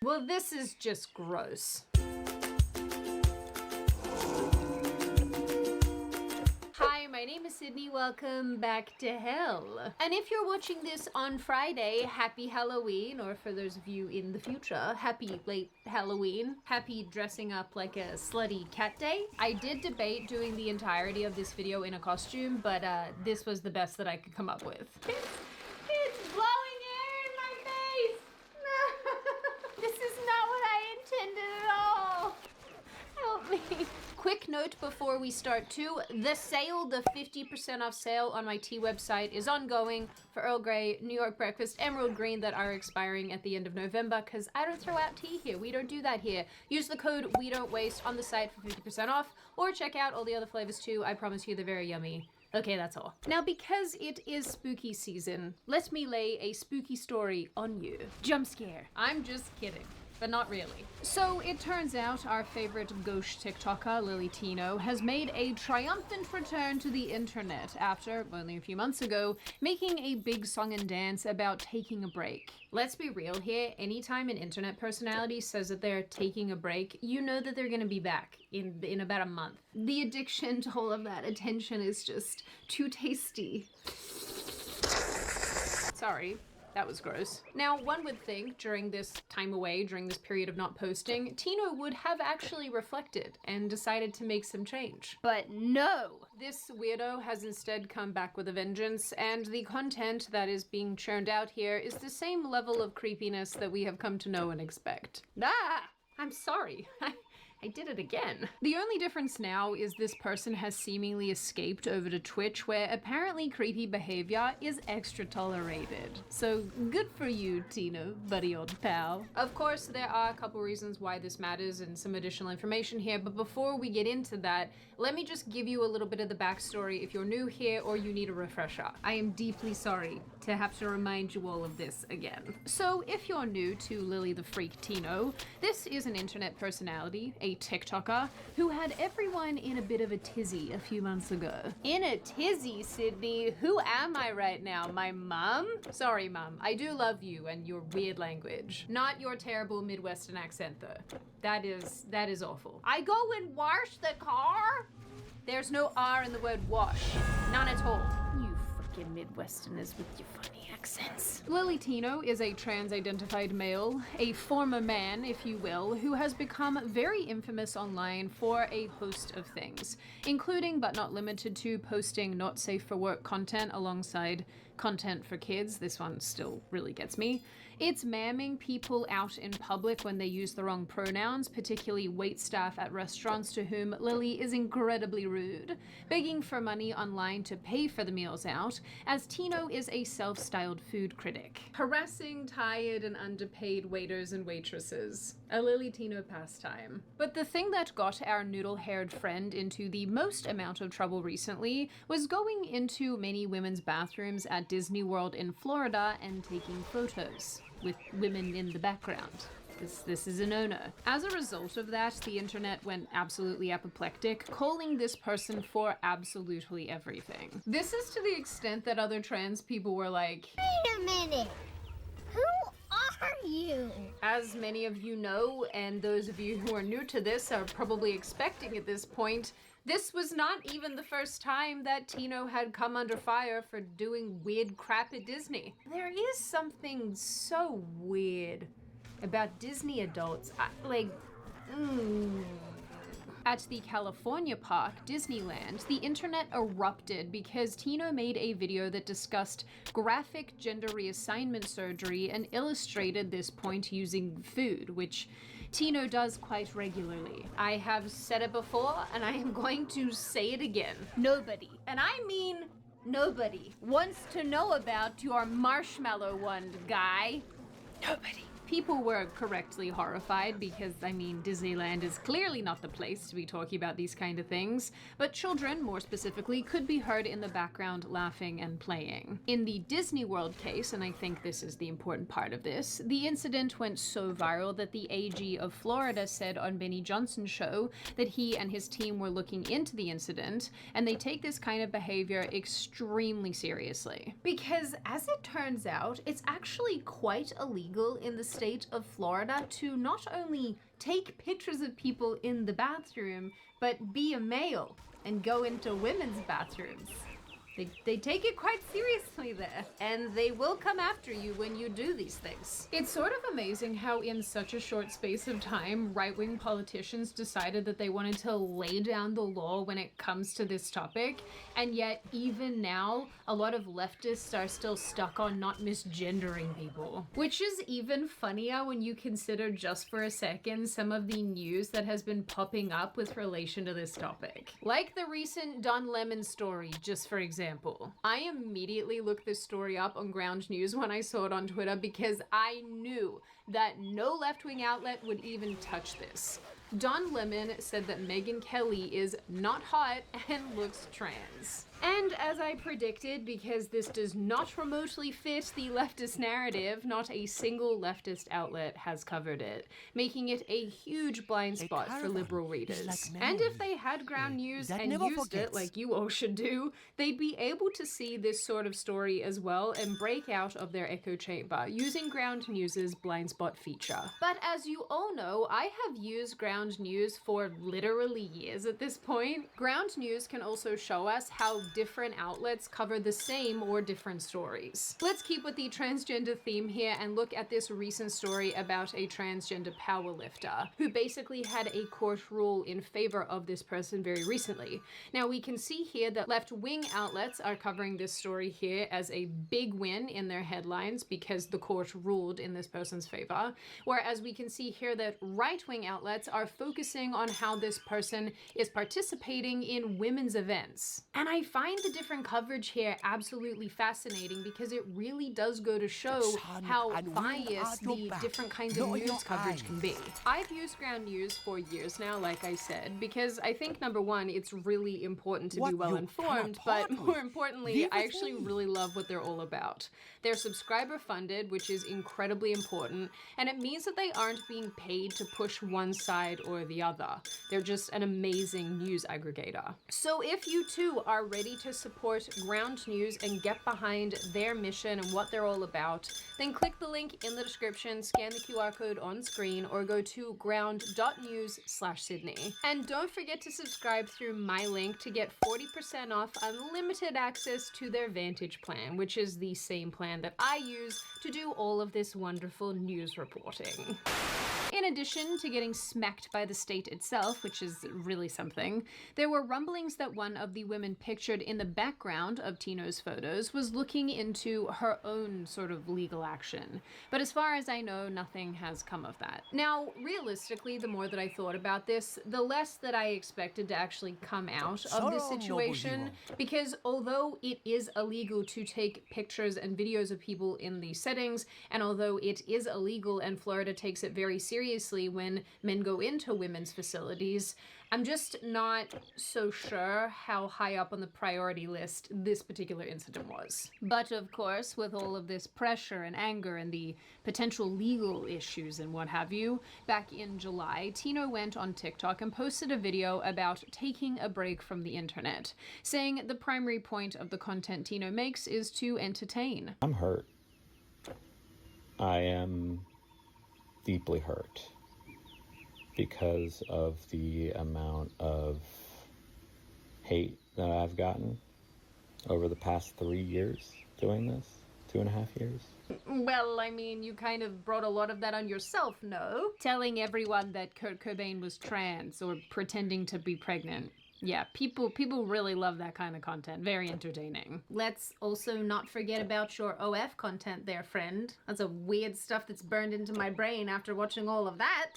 Well, this is just gross. Hi, my name is Sydney. Welcome back to hell. And if you're watching this on Friday, happy Halloween, or for those of you in the future, happy late Halloween. Happy dressing up like a slutty cat day. I did debate doing the entirety of this video in a costume, but this was the best that I could come up with. It's blowing air in my face! No, this is not what I intended at all. Help me. Quick note before we start too, the 50% off sale on my tea website is ongoing for Earl Grey, New York Breakfast, Emerald Green that are expiring at the end of November because I don't throw out tea here. We don't do that here. Use the code WeDon'tWaste on the site for 50% off or check out all the other flavors too. I promise you they're very yummy. Okay, that's all. Now, because it is spooky season, let me lay a spooky story on you. Jump scare. I'm just kidding. But not really. So it turns out our favorite gauche TikToker, Lily Tino, has made a triumphant return to the internet after, only a few months ago, making a big song and dance about taking a break. Let's be real here, anytime an internet personality says that they're taking a break, you know that they're gonna be back in about a month. The addiction to all of that attention is just too tasty. Sorry. That was gross. Now, one would think during this time away, during this period of not posting, Tino would have actually reflected and decided to make some change. But no! This weirdo has instead come back with a vengeance, and the content that is being churned out here is the same level of creepiness that we have come to know and expect. Ah! I'm sorry. I did it again. The only difference now is this person has seemingly escaped over to Twitch, where apparently creepy behavior is extra tolerated. So good for you, Tino, buddy old pal. Of course, there are a couple reasons why this matters and some additional information here, but before we get into that, let me just give you a little bit of the backstory if you're new here or you need a refresher. I am deeply sorry to have to remind you all of this again. So if you're new to Lily the Freak Tino, this is an internet personality, a TikToker, who had everyone in a bit of a tizzy a few months ago. In a tizzy, Sydney? Who am I right now? My mum? Sorry, mum. I do love you and your weird language. Not your terrible Midwestern accent, though. That is awful. I go and wash the car? There's no R in the word wash. None at all. You freaking Midwesterners with your funny accents. Lily Tino is a trans-identified male, a former man, if you will, who has become very infamous online for a host of things, including but not limited to posting not safe for work content alongside content for kids. This one still really gets me. It's mamming people out in public when they use the wrong pronouns, particularly waitstaff at restaurants to whom Lily is incredibly rude, begging for money online to pay for the meals out, as Tino is a self-styled food critic, harassing tired and underpaid waiters and waitresses. A Lily Tino pastime. But the thing that got our noodle-haired friend into the most amount of trouble recently was going into many women's bathrooms at Disney World in Florida and taking photos with women in the background. This is a no-no. As a result of that, the internet went absolutely apoplectic, calling this person for absolutely everything. This is to the extent that other trans people were like, wait a minute, who are you? As many of you know, and those of you who are new to this are probably expecting at this point, this was not even the first time that Tino had come under fire for doing weird crap at Disney. There is something so weird about Disney adults. At the California park, Disneyland, the internet erupted because Tino made a video that discussed graphic gender reassignment surgery and illustrated this point using food, which Tino does quite regularly. I have said it before, and I am going to say it again. Nobody, and I mean nobody, wants to know about your marshmallow wand, guy. Nobody. People were correctly horrified because, I mean, Disneyland is clearly not the place to be talking about these kind of things, but children, more specifically, could be heard in the background laughing and playing. In the Disney World case, and I think this is the important part of this, the incident went so viral that the AG of Florida said on Benny Johnson's show that he and his team were looking into the incident, and they take this kind of behavior extremely seriously. Because, as it turns out, it's actually quite illegal in the state state of Florida to not only take pictures of people in the bathroom, but be a male and go into women's bathrooms. They take it quite seriously there, and they will come after you when you do these things. It's sort of amazing how in such a short space of time, right-wing politicians decided that they wanted to lay down the law when it comes to this topic, and yet even now, a lot of leftists are still stuck on not misgendering people. Which is even funnier when you consider just for a second some of the news that has been popping up with relation to this topic. Like the recent Don Lemon story, just for example. I immediately looked this story up on Ground News when I saw it on Twitter because I knew that no left-wing outlet would even touch this. Don Lemon said that Megyn Kelly is not hot and looks trans. And as I predicted, because this does not remotely fit the leftist narrative, not a single leftist outlet has covered it, making it a huge blind spot for liberal readers. And if they had Ground News and used it, like you all should do, they'd be able to see this sort of story as well and break out of their echo chamber using Ground News's blind spot feature. But as you all know, I have used Ground News for literally years at this point. Ground News can also show us how different outlets cover the same or different stories. Let's keep with the transgender theme here and look at this recent story about a transgender powerlifter who basically had a court rule in favor of this person very recently. Now we can see here that left-wing outlets are covering this story here as a big win in their headlines because the court ruled in this person's favor, whereas we can see here that right-wing outlets are focusing on how this person is participating in women's events. And I find the different coverage here absolutely fascinating because it really does go to show how biased the different kinds of news coverage can be. I've used Ground News for years now, like I said, because I think number one, it's really important to be well informed, but more importantly, I actually really love what they're all about. They're subscriber funded, which is incredibly important, and it means that they aren't being paid to push one side or the other. They're just an amazing news aggregator. So if you too are ready to support Ground News and get behind their mission and what they're all about, then click the link in the description, scan the QR code on screen, or go to ground.news/Sydney. And don't forget to subscribe through my link to get 40% off unlimited access to their Vantage plan, which is the same plan that I use to do all of this wonderful news reporting. In addition to getting smacked by the state itself, which is really something, there were rumblings that one of the women pictured in the background of Tino's photos was looking into her own sort of legal action. But as far as I know, nothing has come of that. Now, realistically, the more that I thought about this, the less that I expected to actually come out of this situation, because although it is illegal to take pictures and videos of people in these settings, and although it is illegal and Florida takes it very seriously when men go into women's facilities, I'm just not so sure how high up on the priority list this particular incident was. But of course, with all of this pressure and anger and the potential legal issues and what have you, back in July, Tino went on TikTok and posted a video about taking a break from the internet, saying the primary point of the content Tino makes is to entertain. I'm hurt. I am deeply hurt because of the amount of hate that I've gotten over the past 3 years doing this, 2.5 years. Well, I mean, you kind of brought a lot of that on yourself, no? Telling everyone that Kurt Cobain was trans or pretending to be pregnant. Yeah, people really love that kind of content. Very entertaining. Let's also not forget about your OF content there, friend. That's a weird stuff that's burned into my brain after watching all of that.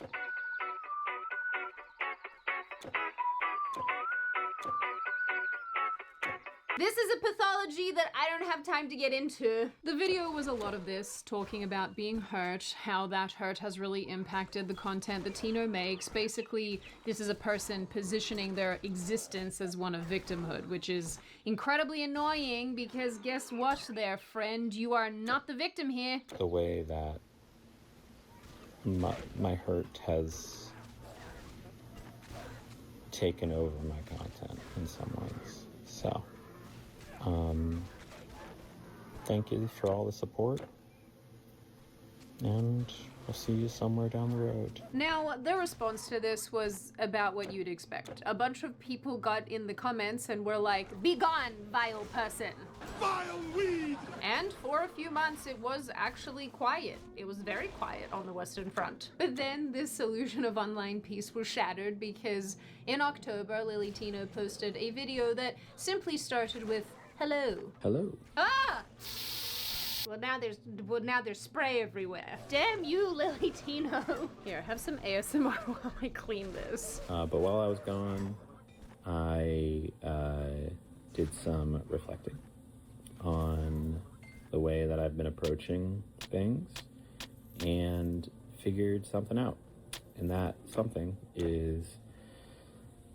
This is a pathology that I don't have time to get into. The video was a lot of this, talking about being hurt, how that hurt has really impacted the content that Tino makes. Basically, this is a person positioning their existence as one of victimhood, which is incredibly annoying because guess what there, friend? You are not the victim here. The way that my hurt has taken over my content in some ways. So, thank you for all the support, and I'll see you somewhere down the road. Now, the response to this was about what you'd expect. A bunch of people got in the comments and were like, "Be gone, vile person." Vile weed! And for a few months, it was actually quiet. It was very quiet on the Western Front. But then this illusion of online peace was shattered because in October, Lily Tino posted a video that simply started with, "Hello." Hello. Ah! Well, now there's spray everywhere. Damn you, Lily Tino. Here, have some ASMR while I clean this. But while I was gone, I did some reflecting on the way that I've been approaching things and figured something out. And that something is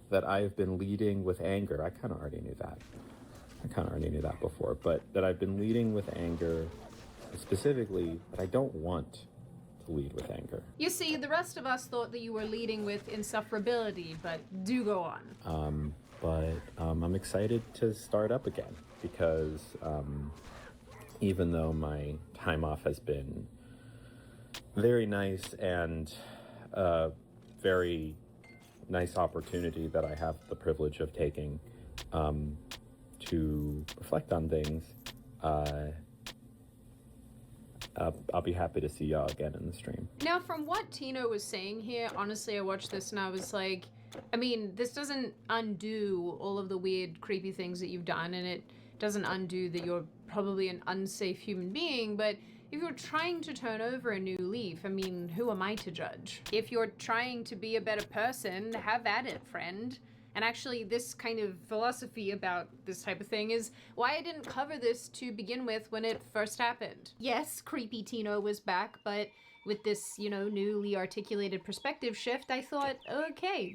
that I've been leading with anger. I kind of already knew that. Before, but that I've been leading with anger, specifically that I don't want to lead with anger. You see, the rest of us thought that you were leading with insufferability, but do go on. But I'm excited to start up again because even though my time off has been very nice and a very nice opportunity that I have the privilege of taking to reflect on things, I'll be happy to see y'all again in the stream. Now, from what Tino was saying here, honestly, I watched this and I was like, I mean, this doesn't undo all of the weird, creepy things that you've done, and it doesn't undo that you're probably an unsafe human being, but if you're trying to turn over a new leaf, I mean, who am I to judge? If you're trying to be a better person, have at it, friend. And actually, this kind of philosophy about this type of thing is why I didn't cover this to begin with when it first happened. Yes, creepy Tino was back, but with this, newly articulated perspective shift, I thought, okay,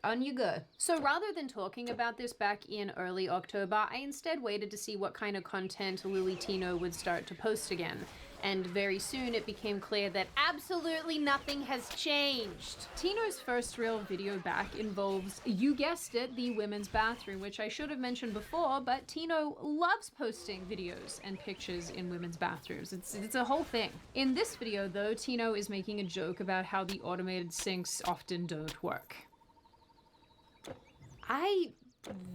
on you go. So rather than talking about this back in early October, I instead waited to see what kind of content Lily Tino would start to post again. And very soon it became clear that absolutely nothing has changed. Tino's first real video back involves, you guessed it, the women's bathroom, which I should have mentioned before, but Tino loves posting videos and pictures in women's bathrooms. It's a whole thing. In this video though, Tino is making a joke about how the automated sinks often don't work. I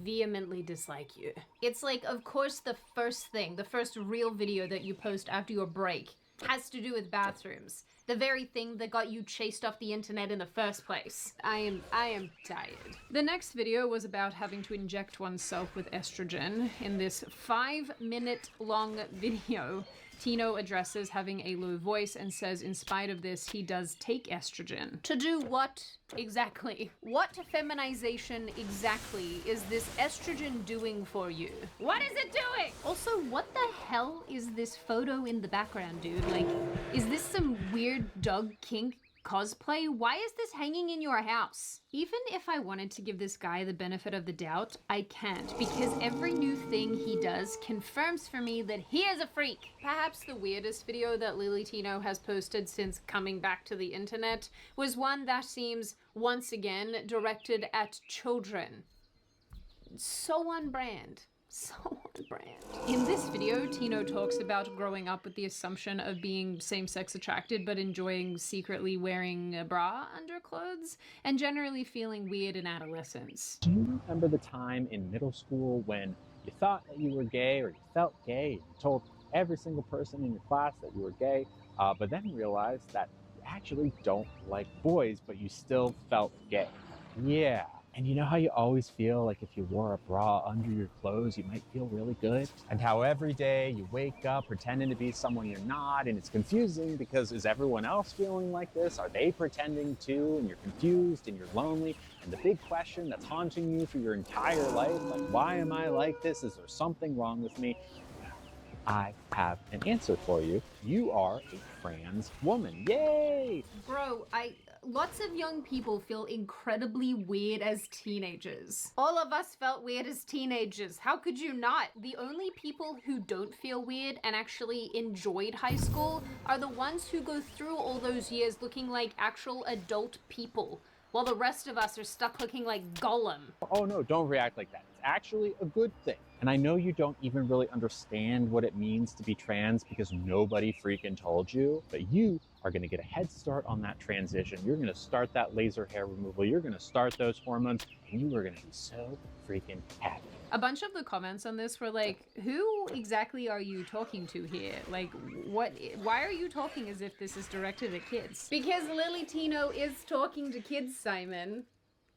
vehemently dislike you. It's like, of course, the first real video that you post after your break has to do with bathrooms. The very thing that got you chased off the internet in the first place. I am tired. The next video was about having to inject oneself with estrogen. In this 5-minute long video, Tino addresses having a low voice and says in spite of this, he does take estrogen. To do what exactly? What feminization exactly is this estrogen doing for you? What is it doing? Also, what the hell is this photo in the background, dude? Like, is this some weird dog kink cosplay? Why is this hanging in your house? Even if I wanted to give this guy the benefit of the doubt, I can't, because every new thing he does confirms for me that he is a freak. Perhaps the weirdest video that Lily Tino has posted since coming back to the internet was one that seems, once again, directed at children. So on brand. So on brand. In this video, Tino talks about growing up with the assumption of being same-sex attracted but enjoying secretly wearing a bra under clothes and generally feeling weird in adolescence. Do you remember the time in middle school when you thought that you were gay or you felt gay and you told every single person in your class that you were gay, but then realized that you actually don't like boys, but you still felt gay? Yeah. And you know how you always feel like if you wore a bra under your clothes, you might feel really good? And how every day you wake up pretending to be someone you're not, and it's confusing because is everyone else feeling like this? Are they pretending too? And you're confused and you're lonely. And the big question that's haunting you for your entire life, like, why am I like this? Is there something wrong with me? I have an answer for you. You are a trans woman. Yay! Bro, lots of young people feel incredibly weird as teenagers. All of us felt weird as teenagers. How could you not? The only people who don't feel weird and actually enjoyed high school are the ones who go through all those years looking like actual adult people, while the rest of us are stuck looking like Gollum. Oh no, don't react like that. It's actually a good thing. And I know you don't even really understand what it means to be trans because nobody freaking told you, but you are going to get a head start on that transition. You're going to start that laser hair removal. You're going to start those hormones, and you are going to be so freaking happy. A bunch of the comments on this were like, who exactly are you talking to here? Like, why are you talking as if this is directed at kids? Because Lily Tino is talking to kids, Simon.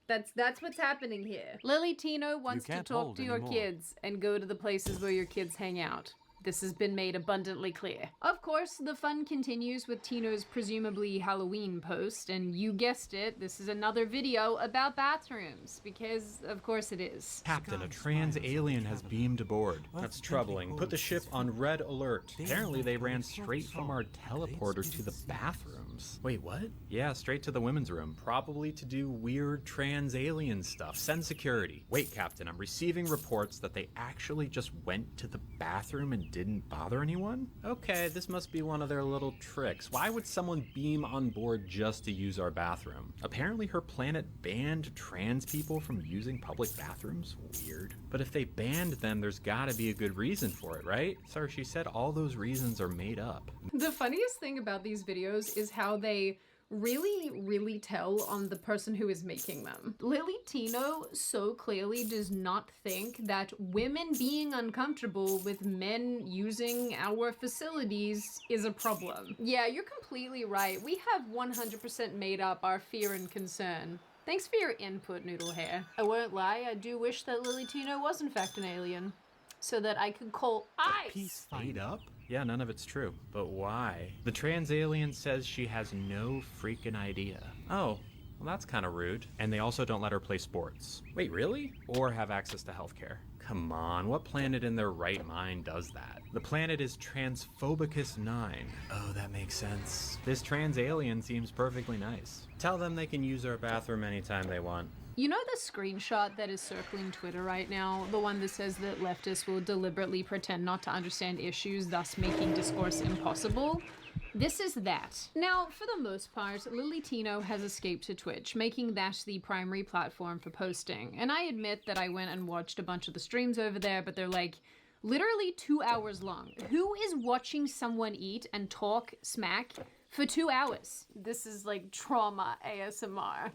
That's what's happening here. Lily Tino wants to talk to your kids and go to the places where your kids hang out. This has been made abundantly clear. Of course, the fun continues with Tino's presumably Halloween post, and you guessed it, this is another video about bathrooms, because of course it is. Captain, a trans alien has beamed aboard. That's troubling. Put the ship on red alert. Apparently they ran straight from our teleporter to the bathrooms. Wait, what? Yeah, straight to the women's room, probably to do weird trans alien stuff. Send security. Wait, Captain, I'm receiving reports that they actually just went to the bathroom and didn't bother anyone? Okay, this must be one of their little tricks. Why would someone beam on board just to use our bathroom? Apparently her planet banned trans people from using public bathrooms? Weird. But if they banned them, there's gotta be a good reason for it, right? Sir, she said all those reasons are made up. The funniest thing about these videos is how they really tell on the person who is making them. Lily Tino so clearly does not think that women being uncomfortable with men using our facilities is a problem. Yeah, you're completely right. We have 100% made up our fear and concern. Thanks for your input, Noodle Hair. I won't lie, I do wish that Lily Tino was in fact an alien, so that I could call ice. Made up? Yeah, none of it's true. But why? The trans alien says she has no freaking idea. Oh, well that's kind of rude. And they also don't let her play sports. Wait, really? Or have access to healthcare. Come on, what planet in their right mind does that? The planet is Transphobicus 9. Oh, that makes sense. This trans alien seems perfectly nice. Tell them they can use our bathroom anytime they want. You know the screenshot that is circling Twitter right now? The one that says that leftists will deliberately pretend not to understand issues, thus making discourse impossible? This is that. Now, for the most part, Lily Tino has escaped to Twitch, making that the primary platform for posting. And I admit that I went and watched a bunch of the streams over there, but they're like literally 2 hours long. Who is watching someone eat and talk smack for 2 hours? This is like trauma ASMR.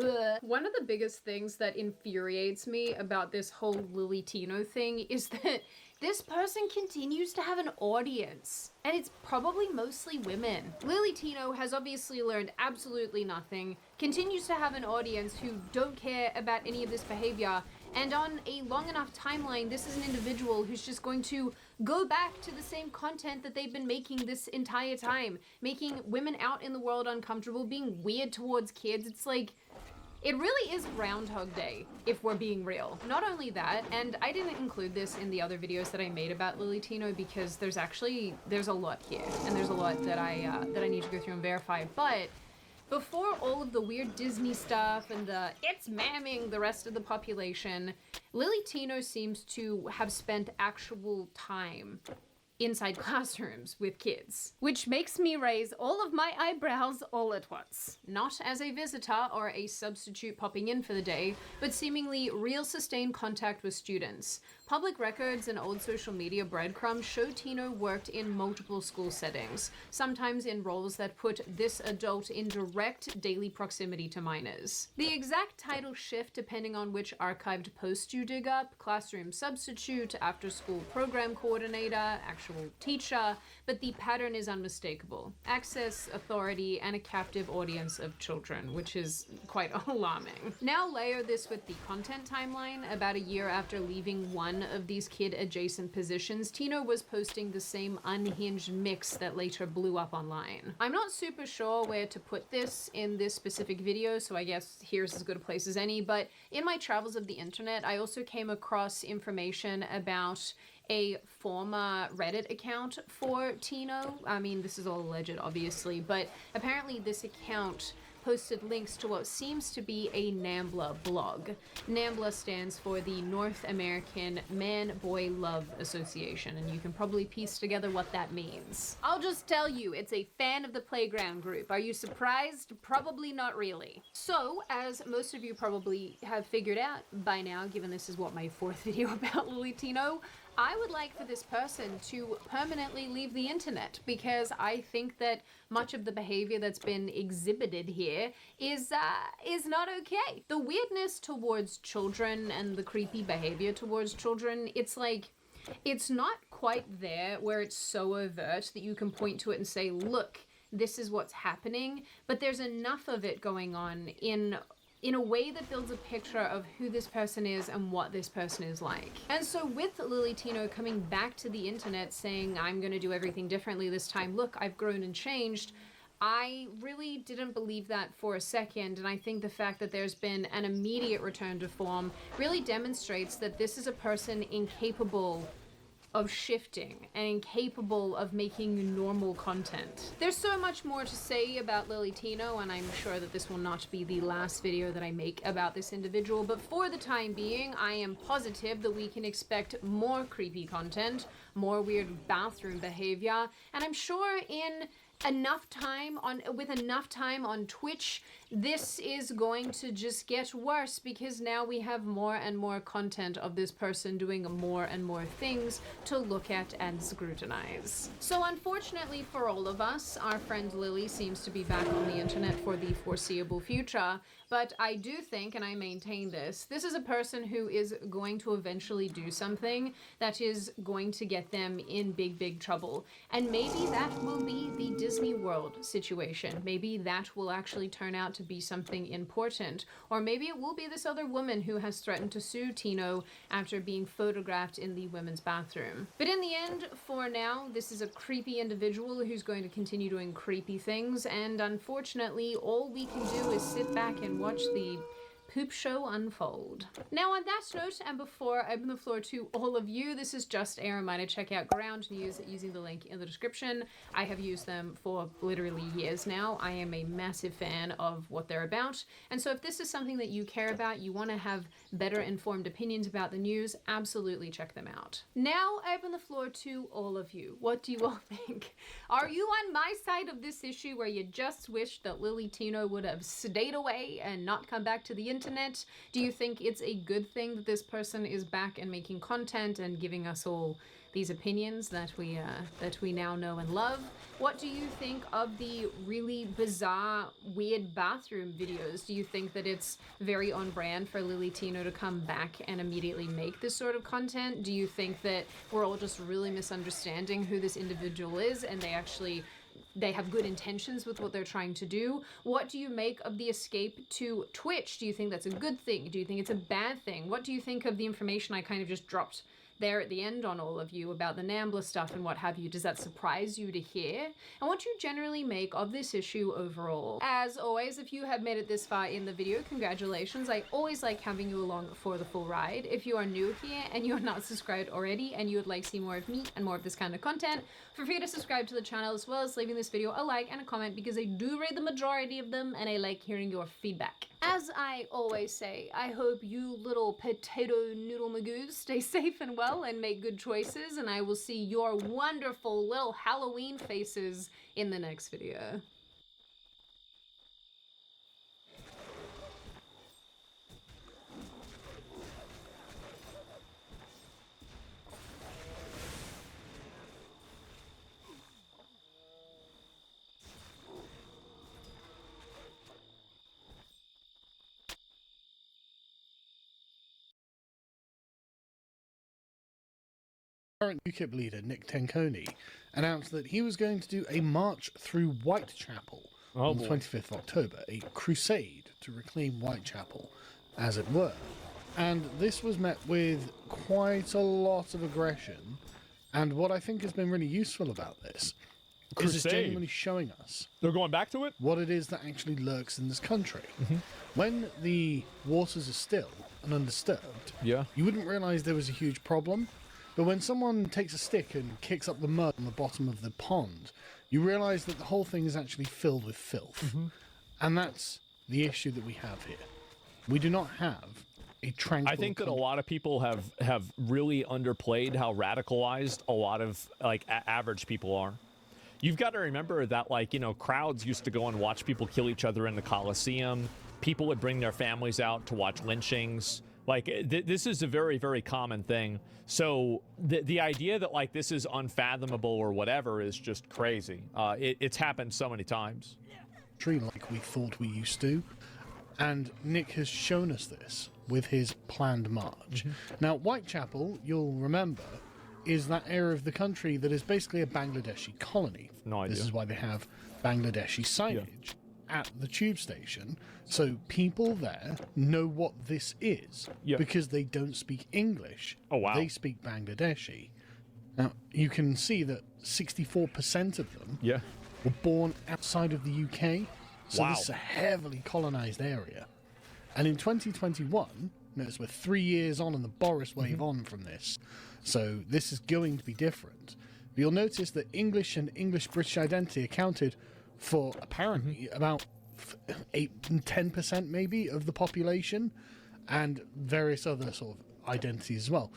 Ugh. One of the biggest things that infuriates me about this whole Lily Tino thing is that this person continues to have an audience, and it's probably mostly women. Lily Tino has obviously learned absolutely nothing, continues to have an audience who don't care about any of this behavior, and on a long enough timeline, this is an individual who's just going to go back to the same content that they've been making this entire time, making women out in the world uncomfortable, being weird towards kids. It's like, it really is Groundhog Day, if we're being real. Not only that, and I didn't include this in the other videos that I made about Lily Tino because there's a lot here, and there's a lot that I need to go through and verify, but before all of the weird Disney stuff and the it's mamming the rest of the population, Lily Tino seems to have spent actual time inside classrooms with kids, which makes me raise all of my eyebrows all at once. Not as a visitor or a substitute popping in for the day, but seemingly real sustained contact with students. Public records and old social media breadcrumbs show Tino worked in multiple school settings, sometimes in roles that put this adult in direct daily proximity to minors. The exact title shift depending on which archived post you dig up: classroom substitute, after-school program coordinator, actual teacher, but the pattern is unmistakable. Access, authority, and a captive audience of children, which is quite alarming. Now layer this with the content timeline. About a year after leaving one of these kid-adjacent positions, Tino was posting the same unhinged mix that later blew up online. I'm not super sure where to put this in this specific video, so I guess here's as good a place as any, but in my travels of the internet, I also came across information about a former Reddit account for Tino. I mean, this is all alleged, obviously, but apparently this account posted links to what seems to be a NAMBLA blog. NAMBLA stands for the North American Man-Boy Love Association, and you can probably piece together what that means. I'll just tell you, it's a fan of the playground group. Are you surprised? Probably not really. So, as most of you probably have figured out by now, given this is what my fourth video about Lily Tino, I would like for this person to permanently leave the internet, because I think that much of the behavior that's been exhibited here is not okay. The weirdness towards children and the creepy behavior towards children, it's like, it's not quite there where it's so overt that you can point to it and say, look, this is what's happening, but there's enough of it going on in a way that builds a picture of who this person is and what this person is like. And so with Lily Tino coming back to the internet saying, I'm gonna do everything differently this time, look, I've grown and changed, I really didn't believe that for a second, and I think the fact that there's been an immediate return to form really demonstrates that this is a person incapable of shifting and incapable of making normal content. There's so much more to say about Lily Tino, and I'm sure that this will not be the last video that I make about this individual, but for the time being, I am positive that we can expect more creepy content, more weird bathroom behavior, and I'm sure with enough time on Twitch, this is going to just get worse, because now we have more and more content of this person doing more and more things to look at and scrutinize. So unfortunately for all of us, our friend Lily seems to be back on the internet for the foreseeable future, but I do think, and I maintain this is a person who is going to eventually do something that is going to get them in big, big trouble. And maybe that will be the Disney World situation. Maybe that will actually turn out to be something important. Or maybe it will be this other woman who has threatened to sue Tino after being photographed in the women's bathroom. But in the end, for now, this is a creepy individual who's going to continue doing creepy things, and unfortunately, all we can do is sit back and watch the poop show unfold. Now on that note, and before I open the floor to all of you, this is just a reminder, check out Ground News using the link in the description. I have used them for literally years now. I am a massive fan of what they're about, and so if this is something that you care about, you want to have better informed opinions about the news, absolutely check them out. Now I open the floor to all of you. What do you all think? Are you on my side of this issue where you just wish that Lily Tino would have stayed away and not come back to the internet? Do you think it's a good thing that this person is back and making content and giving us all these opinions that we now know and love? What do you think of the really bizarre, weird bathroom videos? Do you think that it's very on brand for Lily Tino to come back and immediately make this sort of content? Do you think that we're all just really misunderstanding who this individual is, and they have good intentions with what they're trying to do? What do you make of the escape to Twitch? Do you think that's a good thing? Do you think it's a bad thing? What do you think of the information I kind of just dropped there at the end on all of you about the Nambla stuff and what have you? Does that surprise you to hear? And what do you generally make of this issue overall? As always, if you have made it this far in the video, congratulations. I always like having you along for the full ride. If you are new here and you're not subscribed already and you would like to see more of me and more of this kind of content, feel free to subscribe to the channel, as well as leaving this video a like and a comment, because I do read the majority of them and I like hearing your feedback. As I always say, I hope you little potato noodle magoos stay safe and well and make good choices, and I will see your wonderful little Halloween faces in the next video. Current UKIP leader Nick Tenconi announced that he was going to do a march through Whitechapel on the 25th of October, a crusade to reclaim Whitechapel, as it were. And this was met with quite a lot of aggression, and what I think has been really useful about this is it's genuinely showing us they're going back to it, what it is that actually lurks in this country. When the waters are still and undisturbed, you wouldn't realise there was a huge problem. But when someone takes a stick and kicks up the mud on the bottom of the pond, you realise that the whole thing is actually filled with filth. And that's the issue that we have here. We do not have a tranquil... I think that a lot of people have really underplayed how radicalized a lot of average people are. You've got to remember that, crowds used to go and watch people kill each other in the Coliseum. People would bring their families out to watch lynchings. Like, this is a very, very common thing. So the idea that, like, this is unfathomable or whatever is just crazy. It's happened so many times. Like we thought we used to. And Nick has shown us this with his planned march. Now, Whitechapel, you'll remember, is that area of the country that is basically a Bangladeshi colony. No idea. This is why they have Bangladeshi signage at the tube station, so people there know what this is because they don't speak English. Oh, wow. They speak Bangladeshi. Now, you can see that 64% of them were born outside of the UK, so this is a heavily colonized area. And in 2021, notice we're 3 years on and the Boris wave on from this, so this is going to be different. But you'll notice that English and English-British identity accounted for apparently about 10% maybe of the population, and various other sort of identities as well.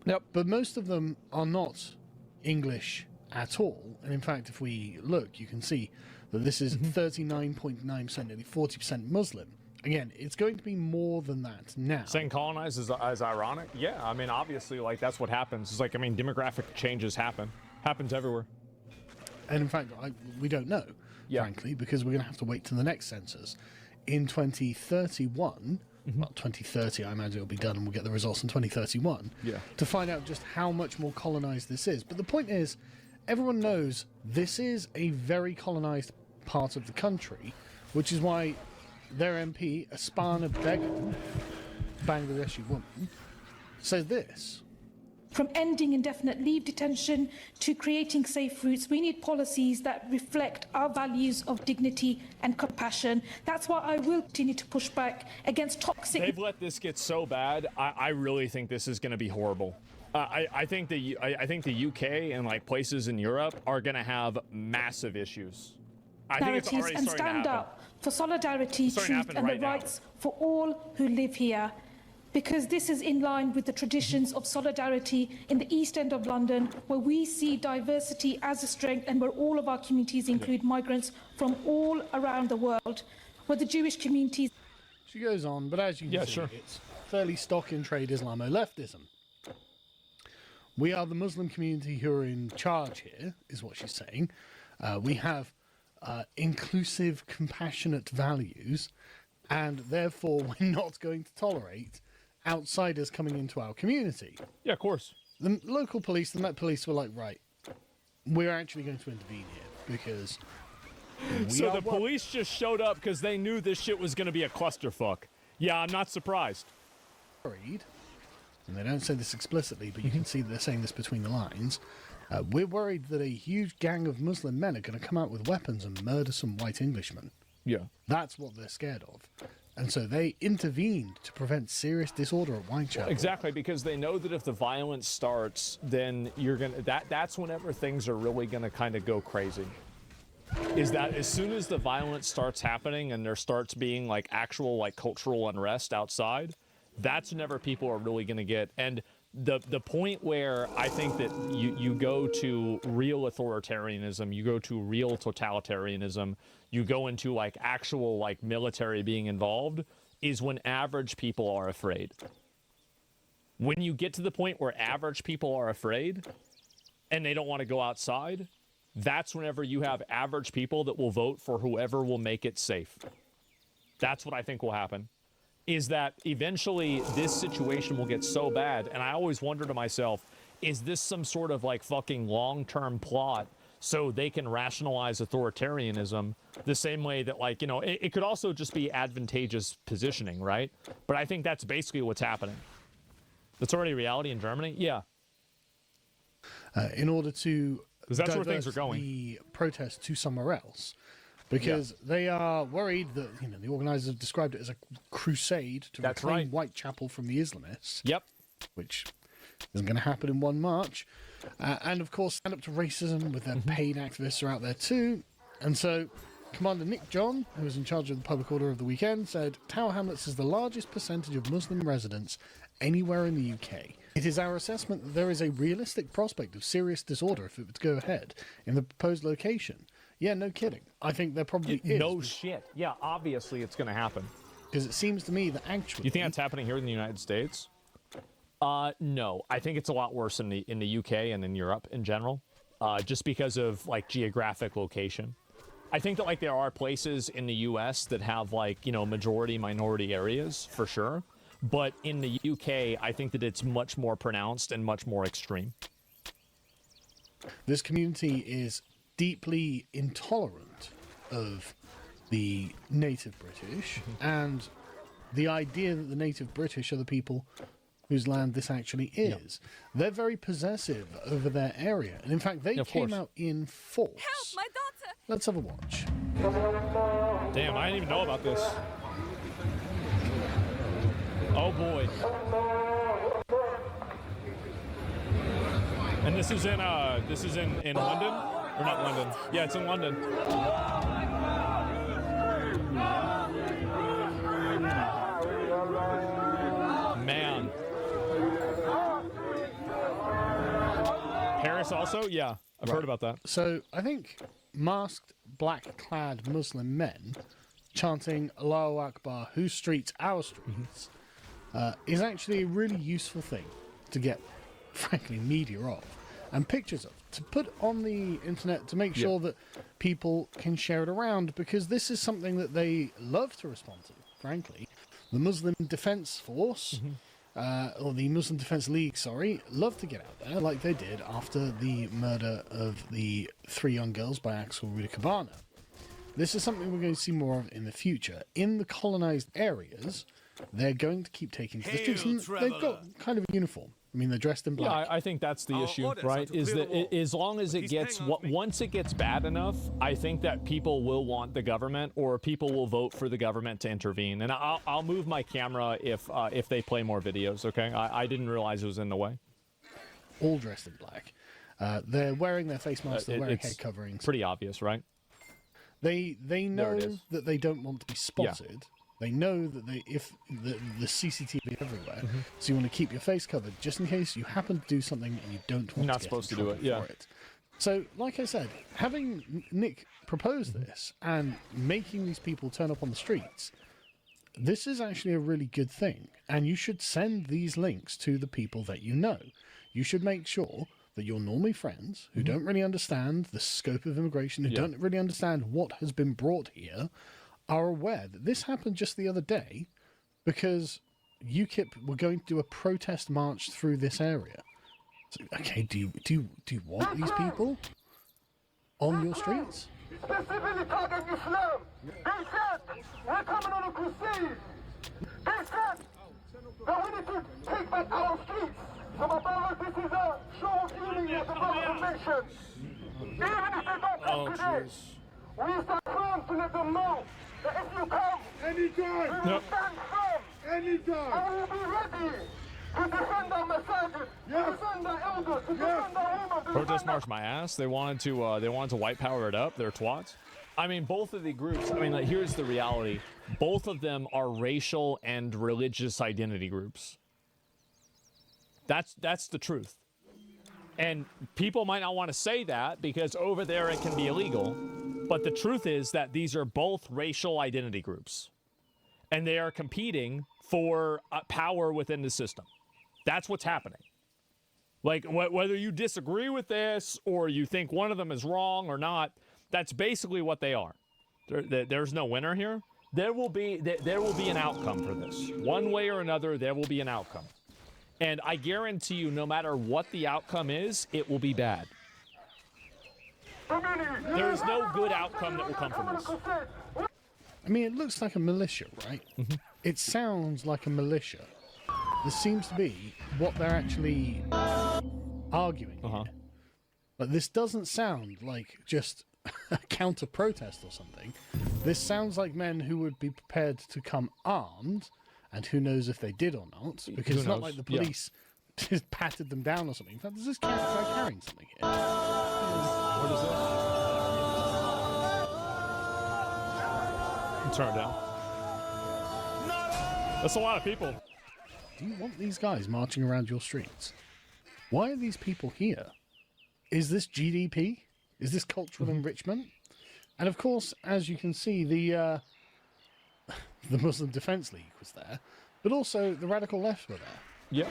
But most of them are not English at all, and in fact, if we look, you can see that this is 39.9%, nearly 40% Muslim. Again, it's going to be more than that now. Saying colonized is ironic? Yeah, I mean, obviously, like, that's what happens. It's like, I mean, demographic changes happens everywhere. And in fact, we don't know, frankly, because we're going to have to wait till the next census. In 2031, well, 2030, I imagine it'll be done, and we'll get the results in 2031, to find out just how much more colonized this is. But the point is, everyone knows this is a very colonized part of the country, which is why their MP, Aspana Begum, Bangladeshi woman, said this. From ending indefinite leave detention to creating safe routes, we need policies that reflect our values of dignity and compassion. That's why I will continue to push back against toxic... They've let this get so bad, I really think this is going to be horrible. I think the UK and, like, places in Europe are going to have massive issues. I think it's already and starting to stand happen. up for solidarity, truth, and the rights for all who live here. Because this is in line with the traditions of solidarity in the East End of London, where we see diversity as a strength and where all of our communities include migrants from all around the world, where the Jewish communities... She goes on, but as you can see, it's fairly stock in trade Islamo-leftism. We are the Muslim community who are in charge here, is what she's saying. We have inclusive, compassionate values, and therefore we're not going to tolerate outsiders coming into our community. Yeah, of course. The local police, the Met Police, were like, right, we're actually going to intervene here because... So the police just showed up because they knew this shit was going to be a clusterfuck. Yeah, I'm not surprised. Worried, and they don't say this explicitly, but you can see they're saying this between the lines. We're worried that a huge gang of Muslim men are going to come out with weapons and murder some white Englishmen. Yeah. That's what they're scared of. And so they intervened to prevent serious disorder at Whitechapel. Exactly, because they know that if the violence starts, then you're gonna that's whenever things are really gonna kind of go crazy. Is that as soon as the violence starts happening and there starts being like actual like cultural unrest outside, that's whenever people are really gonna get. And the point where I think that you go to real authoritarianism, you go to real totalitarianism, you go into like actual like military being involved, is when average people are afraid. When you get to the point where average people are afraid and they don't want to go outside, that's whenever you have average people that will vote for whoever will make it safe. That's what I think will happen. Is that eventually this situation will get so bad, and I always wonder to myself, is this some sort of like fucking long-term plot so they can rationalize authoritarianism the same way that, like, you know, it could also just be advantageous positioning, right? But I think that's basically what's happening. That's already reality in Germany? Yeah. In order to that's where things are going. The protest to somewhere else. Because they are worried that, you know, the organizers have described it as a crusade to reclaim Whitechapel from the Islamists. Yep. Which isn't going to happen in one march. And, of course, stand up to racism with their paid activists are out there too. And so Commander Nick John, who was in charge of the public order of the weekend, said Tower Hamlets is the largest percentage of Muslim residents anywhere in the UK. It is our assessment that there is a realistic prospect of serious disorder if it would go ahead in the proposed location. Yeah, no kidding. I think there probably is. No shit. Yeah, obviously it's going to happen. Because it seems to me that actually... You think that's happening here in the United States? No. I think it's a lot worse in the UK and in Europe in general, just because of, like, geographic location. I think that, like, there are places in the US that have, like, you know, majority-minority areas, for sure. But in the UK, I think that it's much more pronounced and much more extreme. This community is deeply intolerant of the native British and the idea that the native British are the people whose land this actually is. Yeah. They're very possessive over their area. And in fact, they came out in force. Help, my daughter! Let's have a watch. Damn, I didn't even know about this. Oh boy. And this is in London? Or not London? Yeah, it's in London. Man. Paris also? Yeah, I've heard about that. So I think masked, black-clad Muslim men chanting Allahu Akbar, whose streets, our streets, is actually a really useful thing to get, frankly, media of and pictures of, to put on the internet to make sure that people can share it around, because this is something that they love to respond to, frankly. The Muslim Defense Force, or the Muslim Defense League, sorry, love to get out there like they did after the murder of the 3 young girls by Axel Rudikabana. This is something we're going to see more of in the future. In the colonized areas, they're going to keep taking to the streets, and they've got kind of a uniform. I mean, they're dressed in black. Yeah, I think that's the issue, right? Is that as long as it gets, once it gets bad enough, I think that people will want the government, or people will vote for the government to intervene. And I'll move my camera if they play more videos, okay? I didn't realize it was in the way. All dressed in black. They're wearing their face masks, they're wearing head coverings. Pretty obvious, right? They know that they don't want to be spotted. Yeah. They know that if the CCTV everywhere, so you want to keep your face covered just in case you happen to do something and you don't want You're not to get supposed in to do it. Yeah. for it. So, like I said, having Nick propose this and making these people turn up on the streets, this is actually a really good thing. And you should send these links to the people that you know. You should make sure that your normally friends who don't really understand the scope of immigration, who don't really understand what has been brought here, are aware that this happened just the other day because UKIP were going to do a protest march through this area. So, okay, do you want these people on your streets? Specifically targeting Islam. They said we're coming on a crusade. They said that we need to take back our streets. So my brothers, this is a show of unity as a brother nation. Even if they don't come today, we stand firm to let them know that if you come, anytime, we will stand firm. Anytime. And we will be ready to defend our masajid, to defend our elders, to defend our women. Protest march my ass. They wanted to white power it up. They're twats. I mean, both of the groups. I mean, like, here's the reality. Both of them are racial and religious identity groups. That's the truth. And people might not want to say that because over there it can be illegal. But the truth is that these are both racial identity groups. And they are competing for power within the system. That's what's happening. Like, whether you disagree with this or you think one of them is wrong or not, that's basically what they are. There's no winner here. There will be an outcome for this. One way or another, there will be an outcome. And I guarantee you, no matter what the outcome is, it will be bad. There is no good outcome that will come from this. I mean, it looks like a militia, right? It sounds like a militia. This seems to be what they're actually arguing here. But this doesn't sound like just a counter-protest or something. This sounds like men who would be prepared to come armed, and who knows if they did or not, because it's not like the police just patted them down or something. In fact, there's this guy carrying something here. What is that? Turn it down. That's a lot of people. Do you want these guys marching around your streets? Why are these people here? Is this GDP? Is this cultural enrichment? And of course, as you can see, the Muslim Defense League was there, but also the radical left were there. Yep.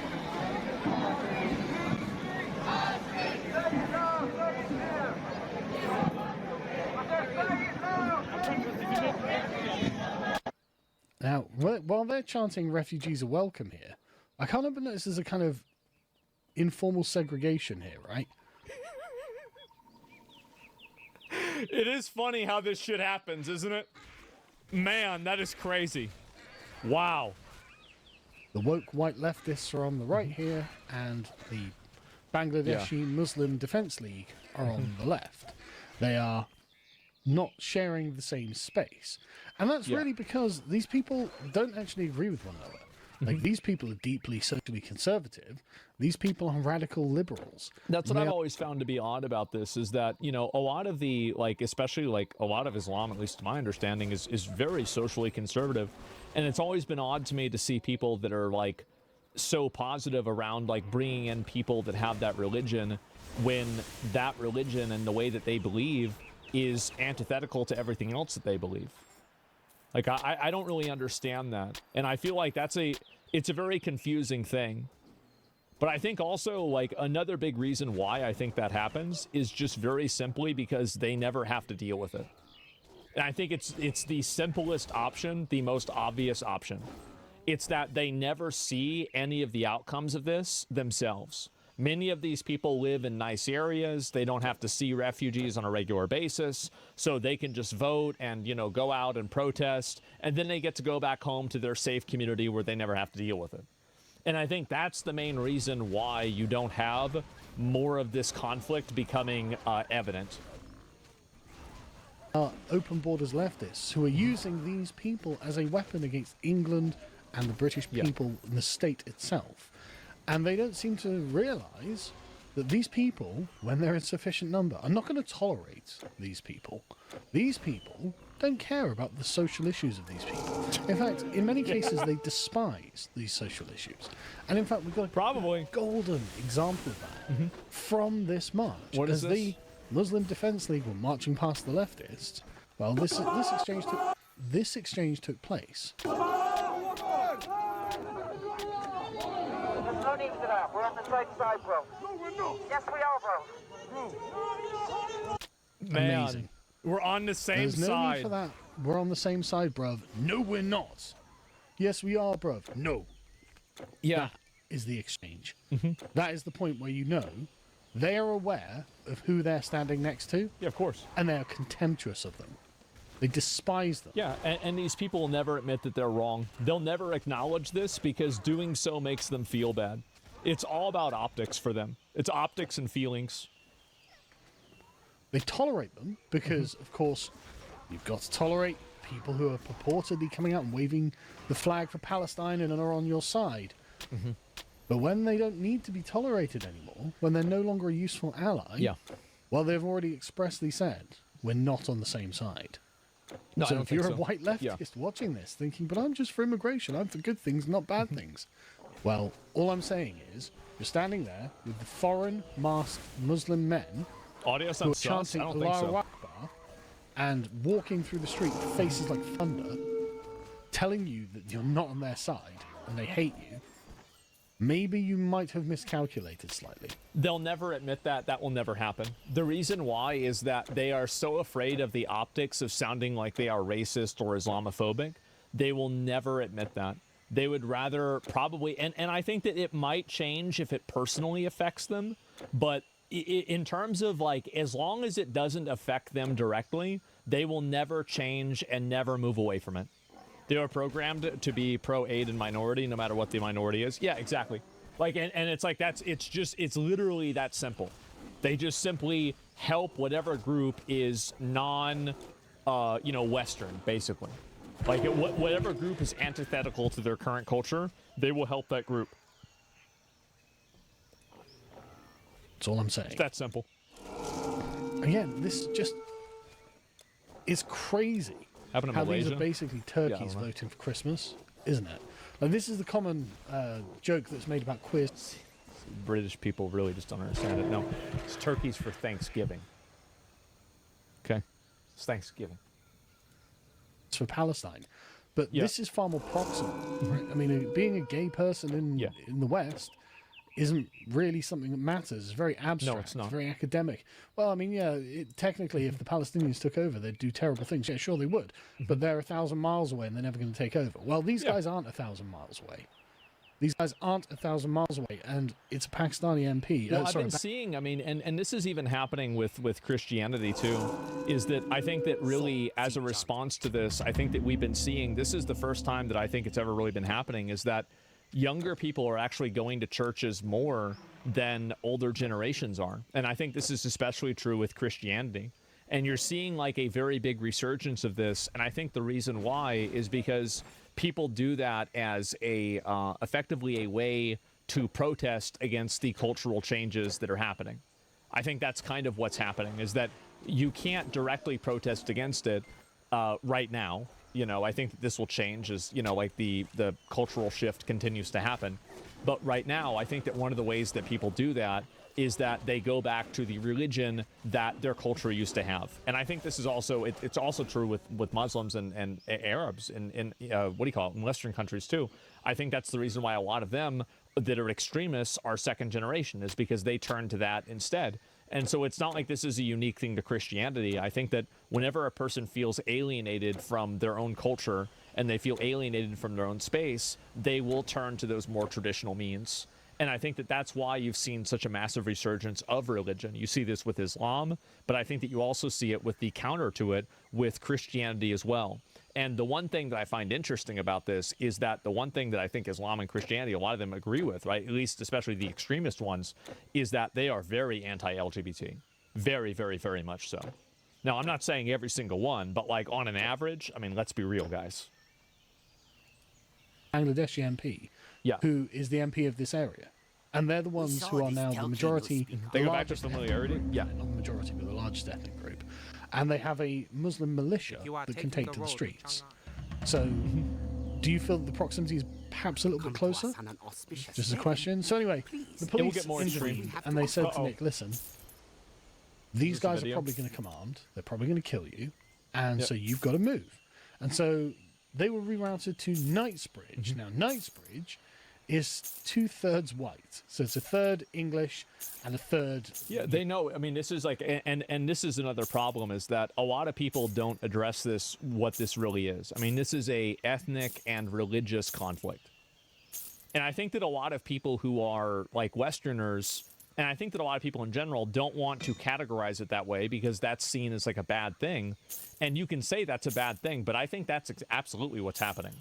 Now, while they're chanting refugees are welcome here, I can't help but notice there's a kind of informal segregation here, right? It is funny how this shit happens, isn't it? Man, that is crazy. Wow. The woke white leftists are on the right here, and the Bangladeshi Muslim Defense League are on the left. They are not sharing the same space. And that's really because these people don't actually agree with one another. Like, these people are deeply socially conservative. These people are radical liberals. That's what I've always found to be odd about this, is that, you know, a lot of the, like, especially, like, a lot of Islam, at least to my understanding, is very socially conservative. And it's always been odd to me to see people that are, like, so positive around, like, bringing in people that have that religion, when that religion and the way that they believe is antithetical to everything else that they believe. Like, I don't really understand that. And I feel like it's a very confusing thing. But I think also, like, another big reason why I think that happens is just very simply because they never have to deal with it. And I think it's the simplest option, the most obvious option. It's that they never see any of the outcomes of this themselves. Many of these people live in nice areas. They don't have to see refugees on a regular basis, so they can just vote and, you know, go out and protest, and then they get to go back home to their safe community where they never have to deal with it. And I think that's the main reason why you don't have more of this conflict becoming evident. Open borders leftists who are using these people as a weapon against England and the British people and the state itself. And they don't seem to realise that these people, when they're in sufficient number, are not going to tolerate these people. These people don't care about the social issues of these people. In fact, in many cases, they despise these social issues. And in fact, we've got a golden example of that from this march. What is as the Muslim Defense League were marching past the leftists, well, this exchange took place. No need for that. We're on the right side, bro. No, we're not. Yes, we are, bro. Man, amazing. We're on the same There's no side. need for that. We're on the same side, bruv. No, we're not. Yes, we are, bruv. No. Yeah. That is the exchange. That is the point where you know they are aware of who they're standing next to. Yeah, of course. And they are contemptuous of them. They despise them. Yeah, and these people will never admit that they're wrong. They'll never acknowledge this because doing so makes them feel bad. It's all about optics for them. It's optics and feelings. They tolerate them because, of course, you've got to tolerate people who are purportedly coming out and waving the flag for Palestine and are on your side. But when they don't need to be tolerated anymore, when they're no longer a useful ally, well, they've already expressly said, we're not on the same side. No, so if you're a white leftist watching this thinking, but I'm just for immigration, I'm for good things, not bad things. Well, all I'm saying is, you're standing there with the foreign masked Muslim men Audio who are sounds sus. chanting I don't think Allahu so. Akbar and walking through the street with faces like thunder, telling you that you're not on their side and they hate you. Maybe you might have miscalculated slightly. They'll never admit that. That will never happen. The reason why is that they are so afraid of the optics of sounding like they are racist or Islamophobic. They will never admit that. They would rather probably, and I think that it might change if it personally affects them, but in terms of, like, as long as it doesn't affect them directly, they will never change and never move away from it. They are programmed to be pro-aid and minority, no matter what the minority is. Yeah, exactly. Like, and it's like it's literally that simple. They just simply help whatever group is Western, basically. Like, whatever group is antithetical to their current culture, they will help that group. That's all I'm saying. It's that simple. Again, this just is crazy. Happened in How Malaysia? these are basically turkeys voting for Christmas, isn't it? Like, this is the common joke that's made about queer. British people really just don't understand it. No, it's turkeys for Thanksgiving. Okay? It's Thanksgiving. For Palestine. But this is far more proximal. Right? I mean, being a gay person in the West isn't really something that matters. It's very abstract. No, it's not. It's very academic. Well, I mean, yeah, technically, if the Palestinians took over, they'd do terrible things. Yeah, sure they would. But they're 1,000 miles away and they're never going to take over. Well, these guys aren't 1,000 miles away. These guys aren't 1,000 miles away, and it's a Pakistani MP. Well, I've been seeing, I mean, and this is even happening with Christianity too, is that I think that really as a response to this, I think that we've been seeing, this is the first time that I think it's ever really been happening, is that younger people are actually going to churches more than older generations are. And I think this is especially true with Christianity. And you're seeing like a very big resurgence of this. And I think the reason why is because people do that as a effectively a way to protest against the cultural changes that are happening. I think that's kind of what's happening, is that you can't directly protest against it right now. You know, I think that this will change as, you know, like the cultural shift continues to happen. But right now, I think that one of the ways that people do that is that they go back to the religion that their culture used to have. And I think this is also, it's also true with Muslims and Arabs in what do you call it, in Western countries too. I think that's the reason why a lot of them that are extremists are second generation, is because they turn to that instead. And so it's not like this is a unique thing to Christianity. I think that whenever a person feels alienated from their own culture and they feel alienated from their own space, they will turn to those more traditional means. And I think that that's why you've seen such a massive resurgence of religion. You see this with Islam, but I think that you also see it with the counter to it with Christianity as well. And the one thing that I find interesting about this is that the one thing that I think Islam and Christianity, a lot of them agree with, right, at least especially the extremist ones, is that they are very anti-LGBT. Very, very, very much so. Now, I'm not saying every single one, but like on an average, I mean, let's be real, guys. Bangladeshi MP, who is the MP of this area. And they're the ones who are now the majority. They go back to familiarity? Yeah. Not the majority, but the largest ethnic group. And they have a Muslim militia that can take to the streets. So, do you feel that the proximity is perhaps a little bit closer? Just a question. So anyway, the police intervened and they said to Nick, listen, these guys are probably going to come armed. They're probably going to kill you. And so you've got to move. And so they were rerouted to Knightsbridge. Now, Knightsbridge is 2/3 white. So it's a third English and a third... Yeah, they know. I mean, this is like... And this is another problem, is that a lot of people don't address this, what this really is. I mean, this is a ethnic and religious conflict. And I think that a lot of people who are like Westerners, and I think that a lot of people in general don't want to categorize it that way because that's seen as like a bad thing. And you can say that's a bad thing, but I think that's absolutely what's happening.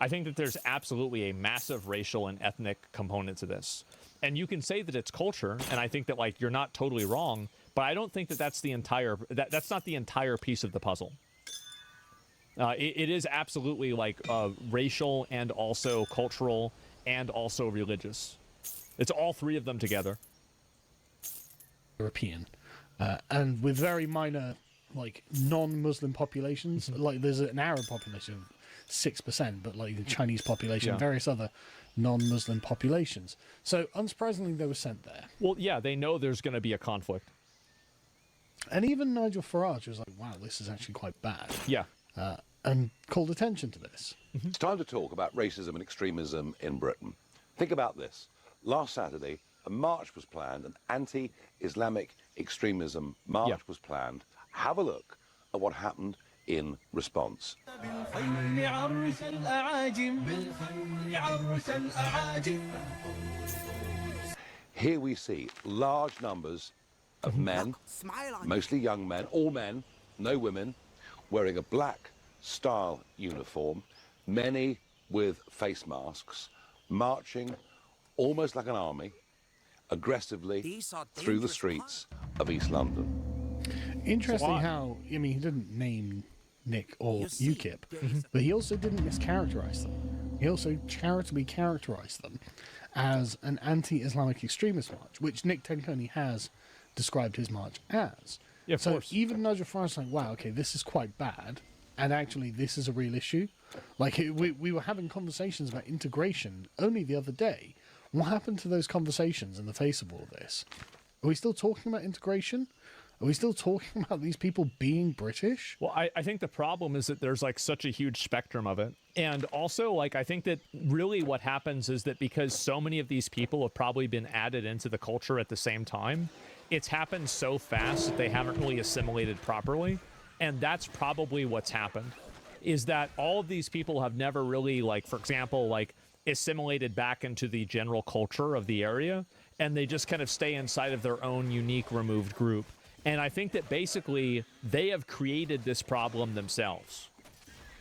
I think that there's absolutely a massive racial and ethnic component to this. And you can say that it's culture, and I think that like you're not totally wrong, but I don't think that that's the entire, that's not the entire piece of the puzzle. It is absolutely like racial and also cultural and also religious. It's all three of them together. European. And with very minor, like, non-Muslim populations, like there's an Arab population of 6%, but like the Chinese population, various other non-Muslim populations. So unsurprisingly, they were sent there. Well, yeah, they know there's going to be a conflict. And even Nigel Farage was like, wow, this is actually quite bad. Yeah. And called attention to this. It's time to talk about racism and extremism in Britain. Think about this. Last Saturday, a march was planned, an anti-Islamic extremism march was planned. Have a look at what happened in response. Here we see large numbers of men, mostly young men, all men, no women, wearing a black style uniform, many with face masks, marching almost like an army, aggressively through the streets of East London. Interesting how, I mean, he didn't name Nick or UKIP, but he also didn't mischaracterize them. He also charitably characterized them as an anti-Islamic extremist march, which Nick Tenconi has described his march as. Yeah, of course. Even Nigel Farage is like, wow, okay, this is quite bad, and actually this is a real issue. Like, we were having conversations about integration only the other day. What happened to those conversations in the face of all this? Are we still talking about integration? Are we still talking about these people being British? Well, I think the problem is that there's like such a huge spectrum of it. And also, like, I think that really what happens is that because so many of these people have probably been added into the culture at the same time, it's happened so fast that they haven't really assimilated properly. And that's probably what's happened, is that all of these people have never really, like, for example, like, assimilated back into the general culture of the area. And they just kind of stay inside of their own unique removed group. And I think that basically they have created this problem themselves.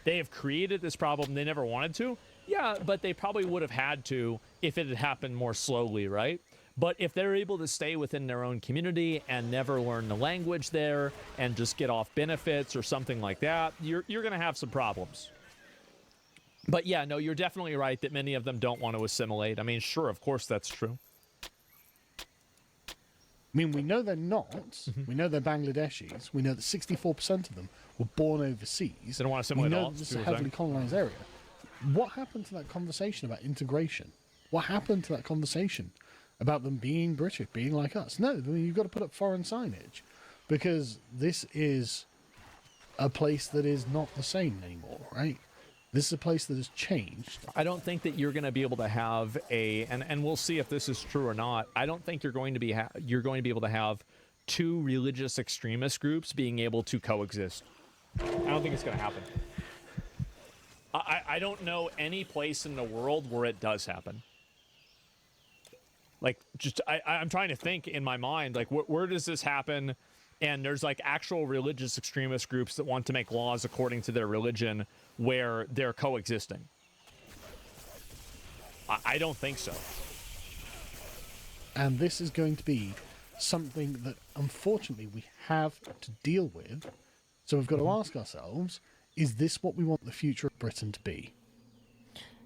They have created this problem. They never wanted to. Yeah, but they probably would have had to if it had happened more slowly, right? But if they're able to stay within their own community and never learn the language there and just get off benefits or something like that, you're going to have some problems. But yeah, no, you're definitely right that many of them don't want to assimilate. I mean, sure, of course that's true. I mean, we know they're not. We know they're Bangladeshis. We know that 64% of them were born overseas. They don't want to assimilate We at know all. that this is a heavily colonized area. What happened to that conversation about integration? What happened to that conversation about them being British, being like us? No, I mean, you've got to put up foreign signage because this is a place that is not the same anymore, right? This is a place that has changed. I don't think that you're going to be able to have and we'll see if this is true or not. I don't think you're going to be able to have two religious extremist groups being able to coexist. I don't think it's going to happen. I don't know any place in the world where it does happen. Like, just I'm trying to think in my mind, like, where does this happen? And there's like actual religious extremist groups that want to make laws according to their religion where they're coexisting. I don't think so. And this is going to be something that unfortunately we have to deal with. So we've got to ask ourselves, is this what we want the future of Britain to be?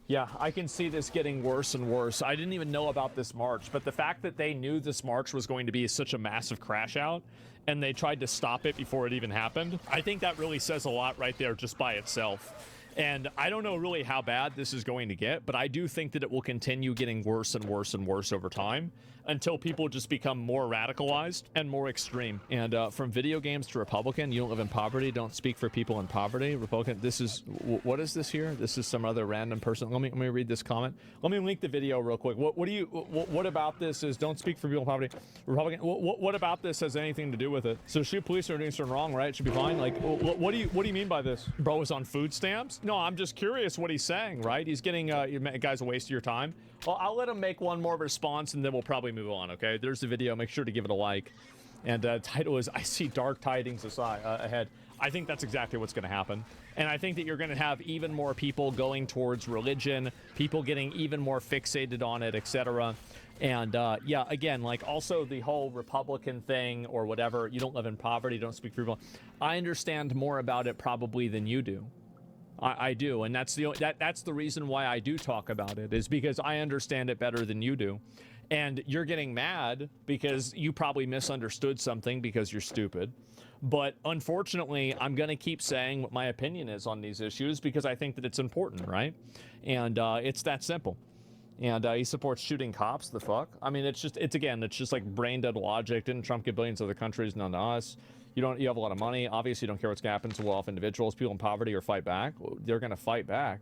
Yeah, I can see this getting worse and worse. I didn't even know about this march, but the fact that they knew this march was going to be such a massive crash out and they tried to stop it before it even happened, I think that really says a lot right there just by itself. And I don't know really how bad this is going to get, but I do think that it will continue getting worse and worse and worse over time until people just become more radicalized and more extreme. And from video games to Republican, you don't live in poverty, don't speak for people in poverty. Republican, this is, what is this here? This is some other random person. Let me read this comment. Let me link the video real quick. What about this is don't speak for people in poverty? Republican, what about this has anything to do with it? So shoot police are doing something wrong, right? It should be fine. Like, what do you mean by this? Bro is on food stamps? No, I'm just curious what he's saying, right? He's getting, guys, a waste of your time. Well, I'll let him make one more response and then we'll probably move on, okay? There's the video. Make sure to give it a like. And title is, I see dark tidings ahead. I think that's exactly what's going to happen. And I think that you're going to have even more people going towards religion, people getting even more fixated on it, etc. And yeah, again, like also the whole Republican thing or whatever, you don't live in poverty, don't speak for people. I understand more about it probably than you do. I do, and that's the reason why I do talk about it, is because I understand it better than you do. And you're getting mad because you probably misunderstood something because you're stupid. But unfortunately, I'm going to keep saying what my opinion is on these issues because I think that it's important, right? And it's that simple. And he supports shooting cops, the fuck? I mean, it's just like brain dead logic. Didn't Trump give billions to other countries? None to us. You have a lot of money. Obviously, you don't care what's going to happen to well-off individuals, people in poverty, or fight back. They're going to fight back.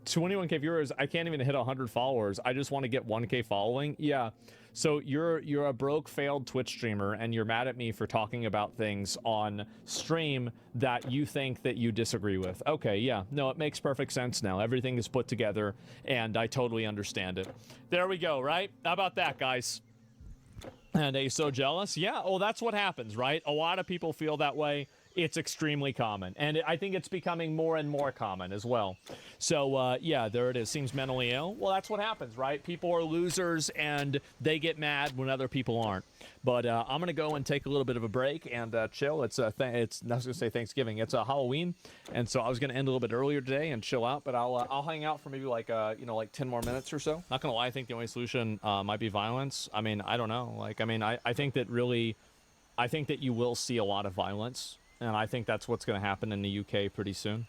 21K viewers. I can't even hit 100 followers. I just want to get 1K following. Yeah. So you're a broke, failed Twitch streamer, and you're mad at me for talking about things on stream that you think that you disagree with. Okay, yeah. No, it makes perfect sense now. Everything is put together, and I totally understand it. There we go, right? How about that, guys? And are you so jealous? Yeah, well, that's what happens, right? A lot of people feel that way. It's extremely common. And I think it's becoming more and more common as well. So, yeah, there it is. Seems mentally ill. Well, that's what happens, right? People are losers, and they get mad when other people aren't. But I'm going to go and take a little bit of a break and chill. It's I was going to say Thanksgiving. It's Halloween. And so I was going to end a little bit earlier today and chill out. But I'll hang out for maybe like 10 more minutes or so. Not going to lie, I think the only solution might be violence. I mean, I don't know. I think that you will see a lot of violence. And I think that's what's going to happen in the UK pretty soon.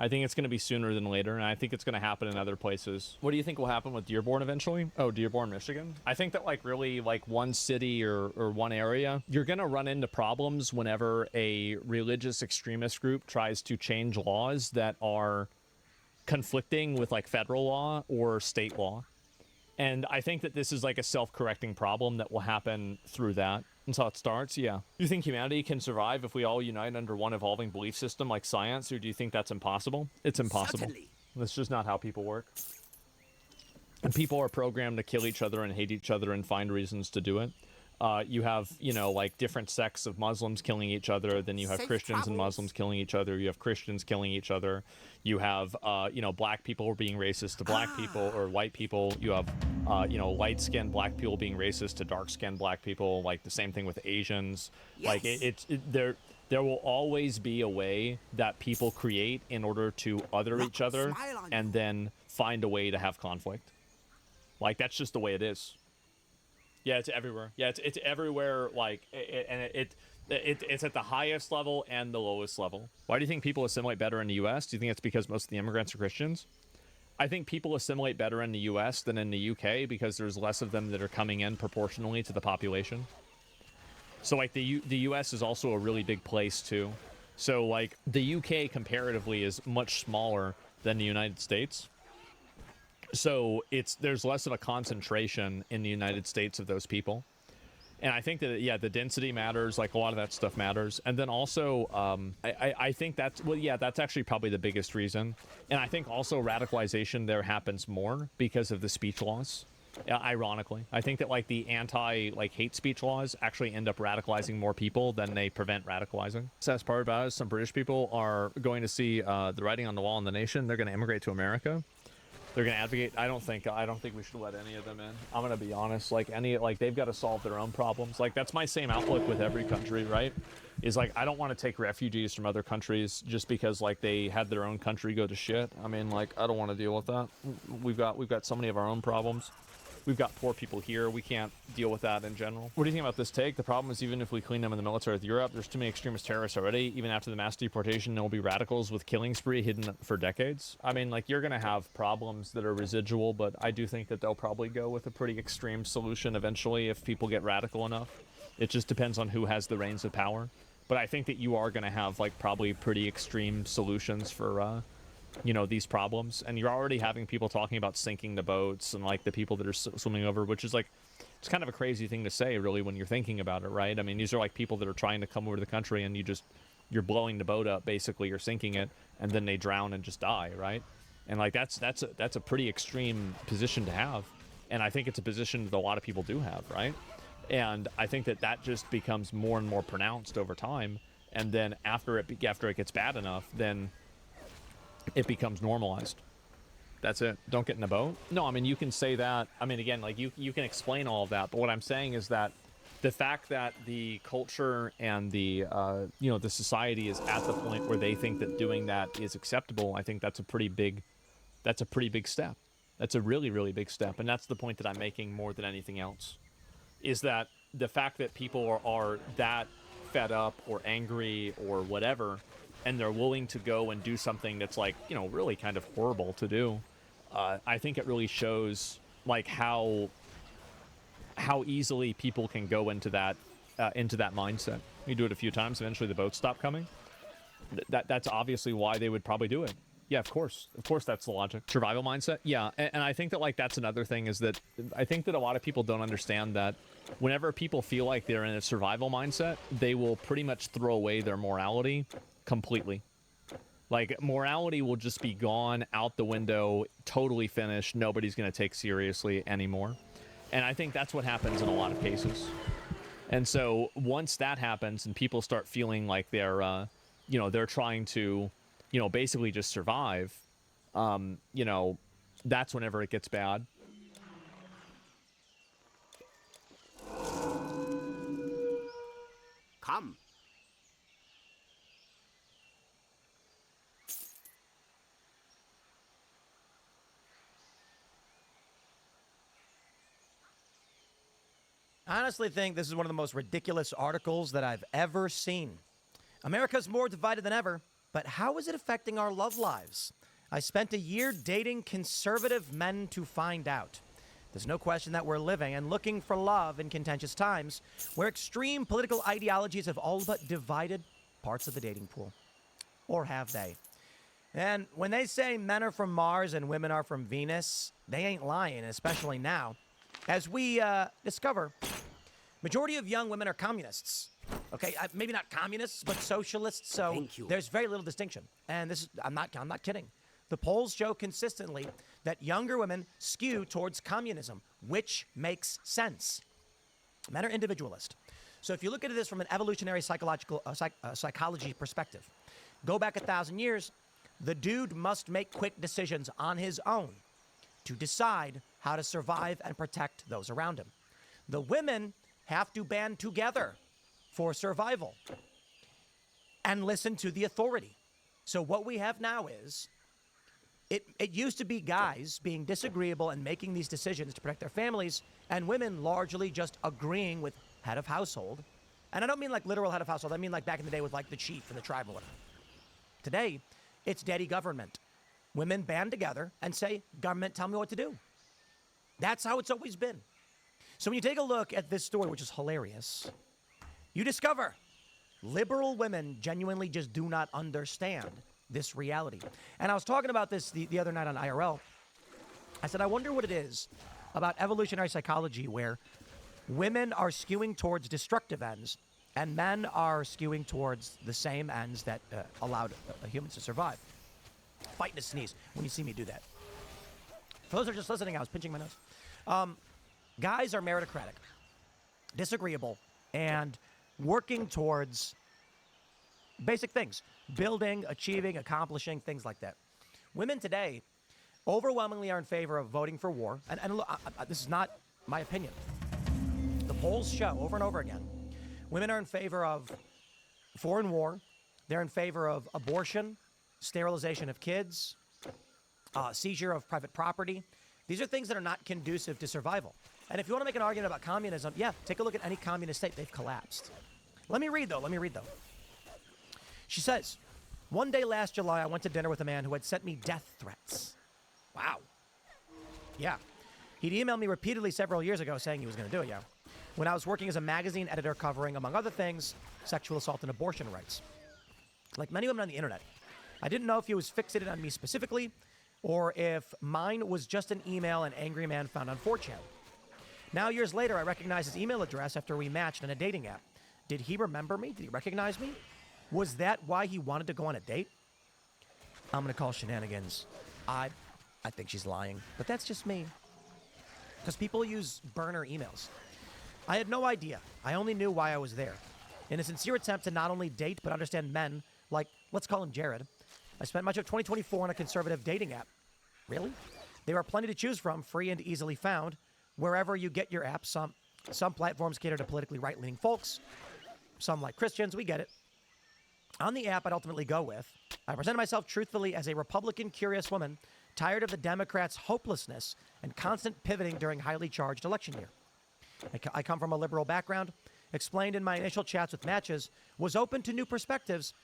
I think it's going to be sooner than later, and I think it's going to happen in other places. What do you think will happen with Dearborn eventually? Oh, Dearborn, Michigan? I think that, like, really, like, one city or one area, you're going to run into problems whenever a religious extremist group tries to change laws that are conflicting with, like, federal law or state law. And I think that this is, like, a self-correcting problem that will happen through that. That's how it starts, yeah. Do you think humanity can survive if we all unite under one evolving belief system like science, or do you think that's impossible? It's impossible. Certainly. That's just not how people work. And people are programmed to kill each other and hate each other and find reasons to do it. You have, you know, like different sects of Muslims killing each other. Then you have Christians and Muslims killing each other. You have Christians killing each other. You have, you know, black people being racist to black people or white people. You have, you know, light-skinned black people being racist to dark-skinned black people. Like the same thing with Asians. Yes. Like there will always be a way that people create in order to other each other and then find a way to have conflict. Like that's just the way it is. Yeah, it's everywhere. Yeah, it's everywhere. Like, it's at the highest level and the lowest level. Why do you think people assimilate better in the U.S.? Do you think it's because most of the immigrants are Christians? I think people assimilate better in the U.S. than in the U.K. because there's less of them that are coming in proportionally to the population. So, like, the U.S. is also a really big place, too. So, like, the U.K. comparatively is much smaller than the United States. So there's less of a concentration in the United States of those people. And I think that, yeah, the density matters, like a lot of that stuff matters. And then also, I think that's actually probably the biggest reason. And I think also radicalization there happens more because of the speech laws. Ironically, I think that like the hate speech laws actually end up radicalizing more people than they prevent radicalizing. The sad part about it is some British people are going to see the writing on the wall in the nation. They're going to immigrate to America. They're going to advocate. I don't think we should let any of them in. I'm going to be honest. Like they've got to solve their own problems. Like that's my same outlook with every country, right? Is like I don't want to take refugees from other countries just because like they had their own country go to shit. I mean, like I don't want to deal with that. We've got so many of our own problems. We've got poor people here. We can't deal with that in general. What do you think about this take? The problem is even if we clean them in the military with Europe, there's too many extremist terrorists already. Even after the mass deportation, there will be radicals with killing spree hidden for decades. I mean, like, you're going to have problems that are residual, but I do think that they'll probably go with a pretty extreme solution eventually if people get radical enough. It just depends on who has the reins of power. But I think that you are going to have, like, probably pretty extreme solutions for, you know, these problems. And you're already having people talking about sinking the boats and like the people that are swimming over, which is like, it's kind of a crazy thing to say really when you're thinking about it, right? I mean, these are like people that are trying to come over to the country and you're blowing the boat up, basically you're sinking it, and then they drown and just die, right? And like that's a pretty extreme position to have. And I think it's a position that a lot of people do have, right? And I think that just becomes more and more pronounced over time. And then after it gets bad enough, then it becomes normalized. That's it. Don't get in the boat. No, I mean, you can say that. I mean, again, like you can explain all of that. But what I'm saying is that the fact that the culture and the, you know, the society is at the point where they think that doing that is acceptable, I think that's a pretty big step. That's a really, really big step. And that's the point that I'm making more than anything else, is that the fact that people are that fed up or angry or whatever, and they're willing to go and do something that's like, you know, really kind of horrible to do. I think it really shows like how easily people can go into that mindset. You do it a few times, eventually the boats stop coming. That's obviously why they would probably do it. Yeah, of course that's the logic. Survival mindset. Yeah, and I think that like that's another thing, is that I think that a lot of people don't understand that whenever people feel like they're in a survival mindset, they will pretty much throw away their morality completely. Like morality will just be gone out the window, totally finished. Nobody's going to take seriously anymore. And I think that's what happens in a lot of cases. And so once that happens and people start feeling like they're, you know, they're trying to, you know, basically just survive, you know, that's whenever it gets bad. Come. I honestly think this is one of the most ridiculous articles that I've ever seen. America's more divided than ever. but how is it affecting our love lives? I spent a year dating conservative men to find out. There's no question that we're living and looking for love in contentious times where extreme political ideologies have all but divided parts of the dating pool. Or have they? And when they say men are from Mars and women are from Venus, they ain't lying, especially now. As we discover, majority of young women are communists. Okay, maybe not communists, but socialists. So there's very little distinction. And this is, I'm not kidding. The polls show consistently that younger women skew towards communism, which makes sense. Men are individualist. So if you look at this from an evolutionary psychology perspective, go back 1,000 years, the dude must make quick decisions on his own to decide how to survive and protect those around him. The women have to band together for survival and listen to the authority. So what we have now is, it used to be guys being disagreeable and making these decisions to protect their families, and women largely just agreeing with head of household. And I don't mean like literal head of household, I mean like back in the day with like the chief and the tribe or whatever. Today, it's daddy government. Women band together and say, government, tell me what to do. That's how it's always been. So when you take a look at this story, which is hilarious, you discover liberal women genuinely just do not understand this reality. And I was talking about this the other night on IRL. I said, I wonder what it is about evolutionary psychology where women are skewing towards destructive ends and men are skewing towards the same ends that allowed humans to survive. Fighting to sneeze when you see me do that. For those who are just listening, I was pinching my nose. Guys are meritocratic, disagreeable, and working towards basic things. Building, achieving, accomplishing, things like that. Women today overwhelmingly are in favor of voting for war. And look, this is not my opinion. The polls show over and over again, women are in favor of foreign war. They're in favor of abortion, sterilization of kids, seizure of private property. These are things that are not conducive to survival. And if you want to make an argument about communism, yeah, take a look at any communist state. They've collapsed. Let me read, though. She says, one day last July, I went to dinner with a man who had sent me death threats. Wow. Yeah. He'd emailed me repeatedly several years ago saying he was going to do it, yeah. When I was working as a magazine editor covering, among other things, sexual assault and abortion rights. Like many women on the internet, I didn't know if he was fixated on me specifically or if mine was just an email an angry man found on 4chan. Now, years later, I recognize his email address after we matched in a dating app. Did he remember me? Did he recognize me? Was that why he wanted to go on a date? I'm going to call shenanigans. I think she's lying, but that's just me. Because people use burner emails. I had no idea. I only knew why I was there. In a sincere attempt to not only date, but understand men, like, let's call him Jared, I spent much of 2024 on a conservative dating app. Really? There are plenty to choose from, free and easily found, wherever you get your apps. Some platforms cater to politically right-leaning folks. Some like Christians, we get it. On the app I'd ultimately go with, I presented myself truthfully as a Republican curious woman, tired of the Democrats' hopelessness and constant pivoting during highly charged election year. I come from a liberal background, explained in my initial chats with matches, was open to new perspectives.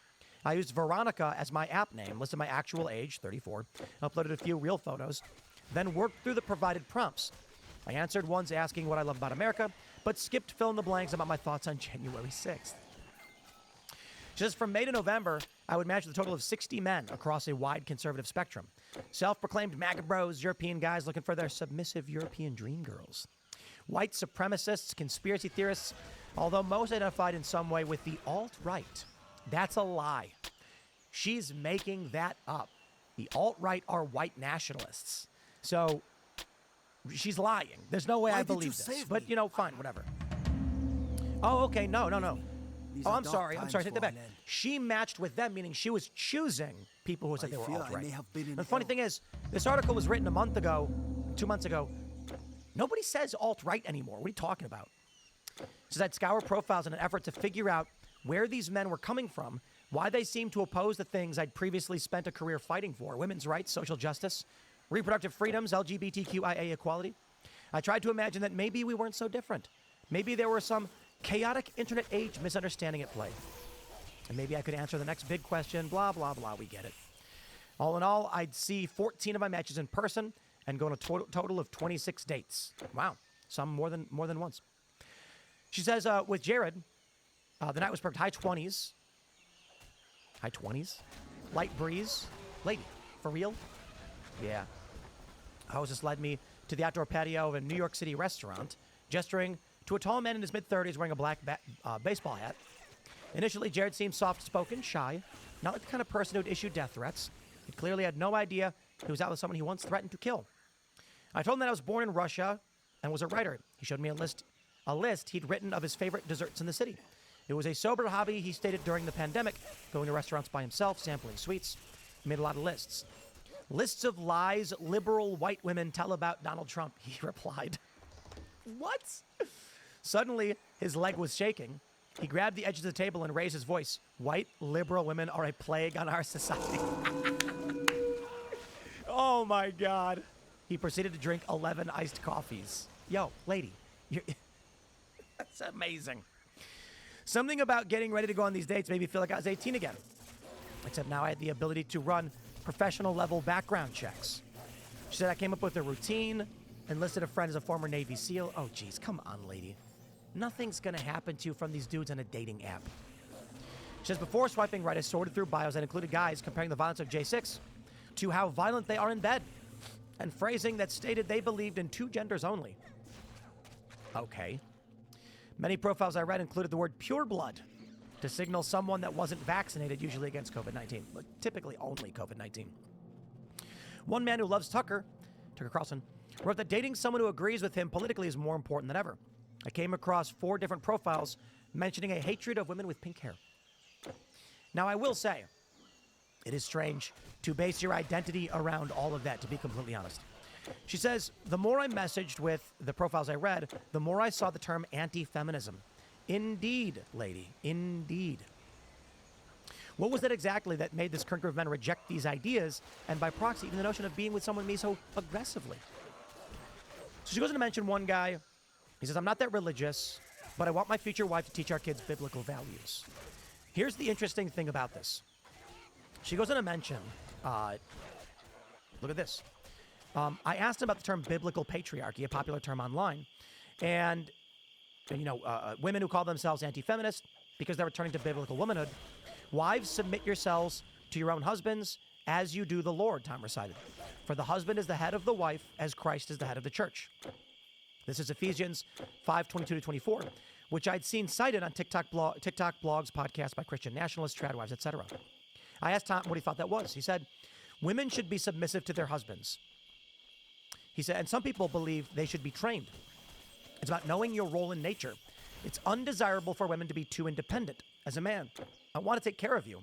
I used Veronica as my app name, listed my actual age, 34, uploaded a few real photos, then worked through the provided prompts. I answered ones asking what I love about America, but skipped fill in the blanks about my thoughts on January 6th. Just from May to November, I would match with a total of 60 men across a wide conservative spectrum. Self-proclaimed MAGA bros, European guys looking for their submissive European dream girls. White supremacists, conspiracy theorists, although most identified in some way with the alt-right. That's a lie. She's making that up. The alt-right are white nationalists. So she's lying. There's no way I believe this. But, you know, fine, whatever. Oh, okay, no. Oh, I'm sorry, take that back. She matched with them, meaning she was choosing people who said they were alt-right. The funny thing is, this article was written a month ago, 2 months ago. Nobody says alt-right anymore. What are you talking about? It says I'd scour profiles in an effort to figure out where these men were coming from, why they seemed to oppose the things I'd previously spent a career fighting for: women's rights, social justice, reproductive freedoms, LGBTQIA equality. I tried to imagine that maybe we weren't so different. Maybe there were some chaotic internet age misunderstanding at play. And maybe I could answer the next big question, blah, blah, blah. We get it. All in all, I'd see 14 of my matches in person and go on a total of 26 dates. Wow. Some more than once. She says, with Jared, the night was perfect. High 20s. High 20s? Light breeze. Lady. For real? Yeah. Hostess led me to the outdoor patio of a New York City restaurant, gesturing to a tall man in his mid-30s wearing a black baseball hat. Initially, Jared seemed soft-spoken, shy, not like the kind of person who'd issue death threats. He clearly had no idea he was out with someone he once threatened to kill. I told him that I was born in Russia and was a writer. He showed me a list he'd written of his favorite desserts in the city. It was a sober hobby he stated during the pandemic, going to restaurants by himself, sampling sweets. He made a lot of lists. Lists of lies liberal white women tell about Donald Trump, he replied. What? Suddenly, his leg was shaking. He grabbed the edge of the table and raised his voice. White liberal women are a plague on our society. Oh my God. He proceeded to drink 11 iced coffees. Yo, lady, that's amazing. Something about getting ready to go on these dates made me feel like I was 18 again. Except now I had the ability to run professional level background checks. She said I came up with a routine, enlisted a friend as a former Navy SEAL. Oh, geez, come on, lady. Nothing's gonna happen to you from these dudes on a dating app. She says before swiping right, I sorted through bios that included guys comparing the violence of J6 to how violent they are in bed, and phrasing that stated they believed in 2 genders only. Okay. Many profiles I read included the word pure blood to signal someone that wasn't vaccinated, usually against COVID-19, but typically only COVID-19. One man who loves Tucker Carlson, wrote that dating someone who agrees with him politically is more important than ever. I came across 4 different profiles mentioning a hatred of women with pink hair. Now, I will say, it is strange to base your identity around all of that, to be completely honest. She says, the more I messaged with the profiles I read, the more I saw the term anti-feminism. Indeed, lady, indeed. What was it exactly that made this current group of men reject these ideas, and by proxy, even the notion of being with someone me so aggressively? So she goes on to mention one guy. He says, I'm not that religious, but I want my future wife to teach our kids biblical values. Here's the interesting thing about this. She goes on to mention, look at this. I asked him about the term biblical patriarchy, a popular term online, and women who call themselves anti-feminist because they're returning to biblical womanhood. Wives, submit yourselves to your own husbands as you do the Lord, Tom recited. For the husband is the head of the wife as Christ is the head of the church. This is Ephesians 5:22-24, which I'd seen cited on TikTok blogs, podcasts by Christian nationalists, trad wives, etc. I asked Tom what he thought that was. He said, women should be submissive to their husbands. He said, and some people believe they should be trained. It's about knowing your role in nature. It's undesirable for women to be too independent. As a man, I want to take care of you.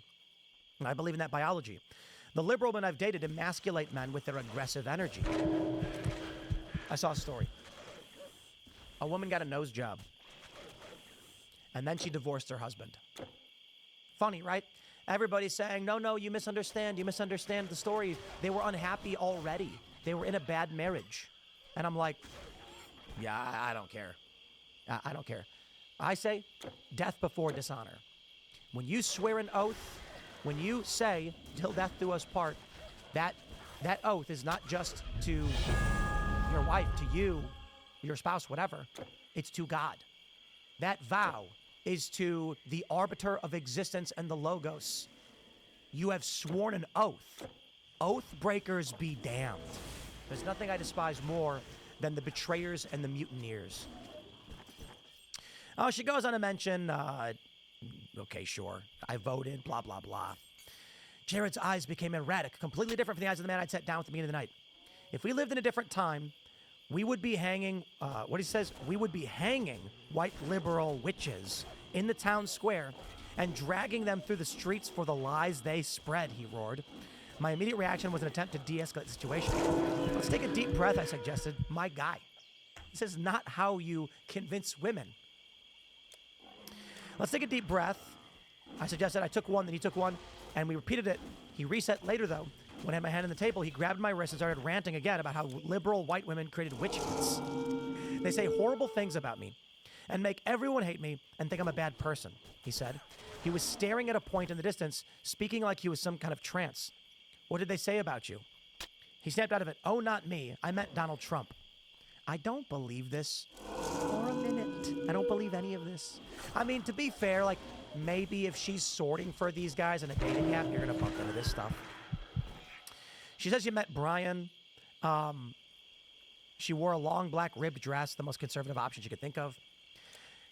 And I believe in that biology. The liberal men I've dated emasculate men with their aggressive energy. I saw a story. A woman got a nose job. And then she divorced her husband. Funny, right? Everybody's saying, no, you misunderstand the story. They were unhappy already. They were in a bad marriage. And I'm like, yeah, I don't care. I don't care. I say death before dishonor. When you swear an oath, when you say, till death do us part, that oath is not just to your wife, to you, your spouse, whatever. It's to God. That vow is to the arbiter of existence and the Logos. You have sworn an oath. Oath breakers be damned. There's nothing I despise more than the betrayers and the mutineers. Oh, she goes on to mention, okay, sure, I voted, blah, blah, blah. Jared's eyes became erratic, completely different from the eyes of the man I'd sat down with at the beginning of the night. If we lived in a different time, we would be hanging, we would be hanging white liberal witches in the town square and dragging them through the streets for the lies they spread, he roared. My immediate reaction was an attempt to de-escalate the situation. Let's take a deep breath, I suggested. My guy. This is not how you convince women. Let's take a deep breath. I suggested. I took one, then he took one, and we repeated it. He reset later, though. When I had my hand on the table, he grabbed my wrist and started ranting again about how liberal white women created witch hunts. They say horrible things about me. and make everyone hate me and think I'm a bad person, he said. He was staring at a point in the distance, speaking like he was some kind of trance. What did they say about you? He snapped out of it. Oh, not me. I meant Donald Trump. I don't believe this for a minute. I don't believe any of this. I mean, to be fair, like, maybe if she's sorting for these guys in a dating app, you're going to bump into this stuff. She says you met Brian. She wore a long black ribbed dress, the most conservative option she could think of.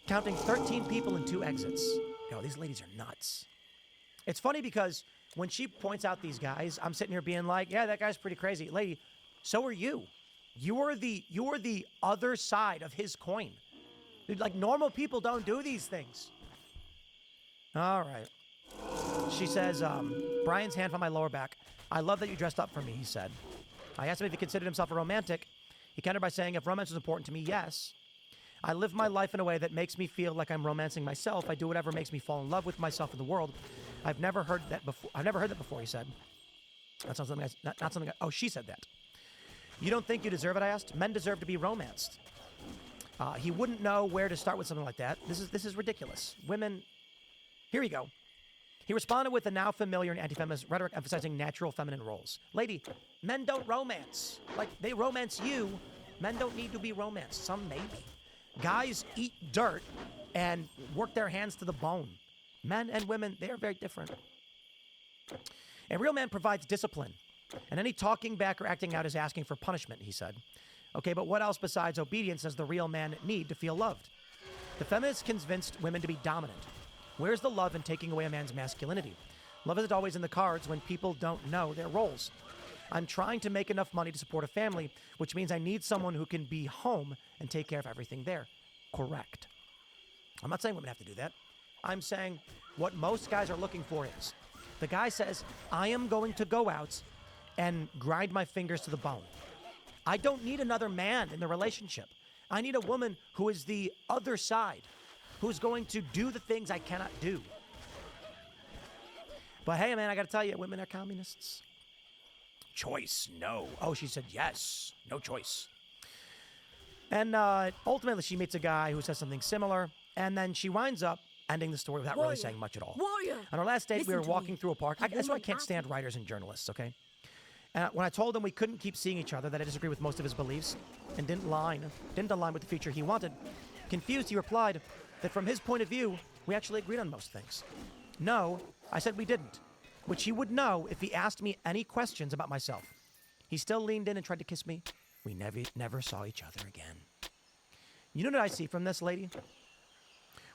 Counting 13 people and 2 exits. Yo, these ladies are nuts. It's funny because when she points out these guys, I'm sitting here being like, yeah, that guy's pretty crazy. Lady, so are you. You are the other side of his coin. Dude, like, normal people don't do these things. All right. She says, Brian's hand on my lower back. I love that you dressed up for me, he said. I asked him if he considered himself a romantic. He countered by saying, if romance was important to me, yes. I live my life in a way that makes me feel like I'm romancing myself. I do whatever makes me fall in love with myself and the world. I've never heard that before, he said. That's not something not something oh, she said that. You don't think you deserve it, I asked? Men deserve to be romanced. He wouldn't know where to start with something like that. This is ridiculous. Women, here we go. He responded with the now familiar and anti-feminist rhetoric emphasizing natural feminine roles. Lady, men don't romance. Like, they romance you. Men don't need to be romanced. Some maybe. Guys eat dirt and work their hands to the bone. Men and women, they are very different. A real man provides discipline, and any talking back or acting out is asking for punishment, he said. Okay, but what else besides obedience does the real man need to feel loved? The feminists convinced women to be dominant. Where's the love in taking away a man's masculinity? Love isn't always in the cards when people don't know their roles. I'm trying to make enough money to support a family, which means I need someone who can be home and take care of everything there. Correct. I'm not saying women have to do that. I'm saying what most guys are looking for is, the guy says, I am going to go out and grind my fingers to the bone. I don't need another man in the relationship. I need a woman who is the other side, who's going to do the things I cannot do. But hey, man, I got to tell you, women are communists. Choice, no. Oh, she said yes. No choice. And ultimately, she meets a guy who says something similar, and then she winds up ending the story without really saying much at all. On our last date, we were walking through a park. That's why I can't stand writers and journalists, okay? When I told him we couldn't keep seeing each other, that I disagree with most of his beliefs, and didn't align with the future he wanted, confused, he replied that from his point of view, we actually agreed on most things. No, I said we didn't, which he would know if he asked me any questions about myself. He still leaned in and tried to kiss me. We never saw each other again. You know what I see from this, lady?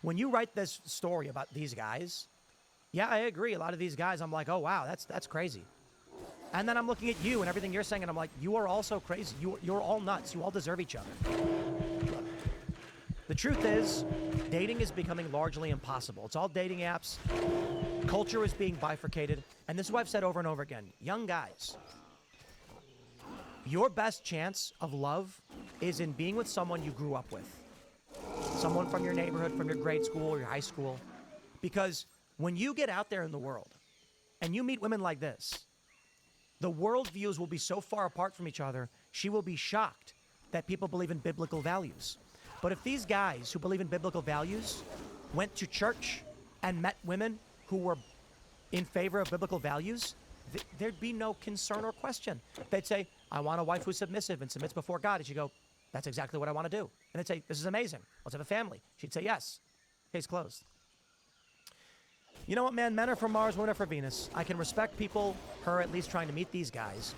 When you write this story about these guys, yeah, I agree. A lot of these guys, I'm like, oh, wow, that's crazy. And then I'm looking at you and everything you're saying, and I'm like, you are also crazy. You're all nuts. You all deserve each other. Look, the truth is, dating is becoming largely impossible. It's all dating apps. Culture is being bifurcated. And this is what I've said over and over again. Young guys, your best chance of love is in being with someone you grew up with. Someone from your neighborhood, from your grade school or your high school. Because when you get out there in the world and you meet women like this, the worldviews will be so far apart from each other, she will be shocked that people believe in biblical values. But if these guys who believe in biblical values went to church and met women who were in favor of biblical values, there'd be no concern or question. They'd say, I want a wife who's submissive and submits before God. And she'd go, that's exactly what I want to do. And they'd say, this is amazing. Let's have a family. She'd say, yes. Case closed. You know what, man? Men are for Mars, women are for Venus. I can respect people, her at least trying to meet these guys.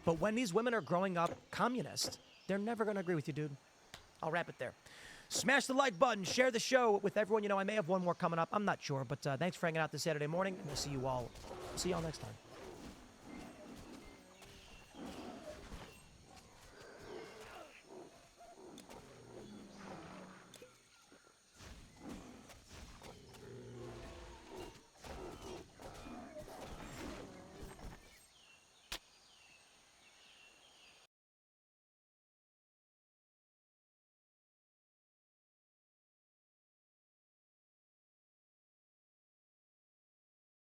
But when these women are growing up communist, they're never going to agree with you, dude. I'll wrap it there. Smash the like button. Share the show with everyone. You know, I may have one more coming up. I'm not sure. But thanks for hanging out this Saturday morning. And we'll see you all next time.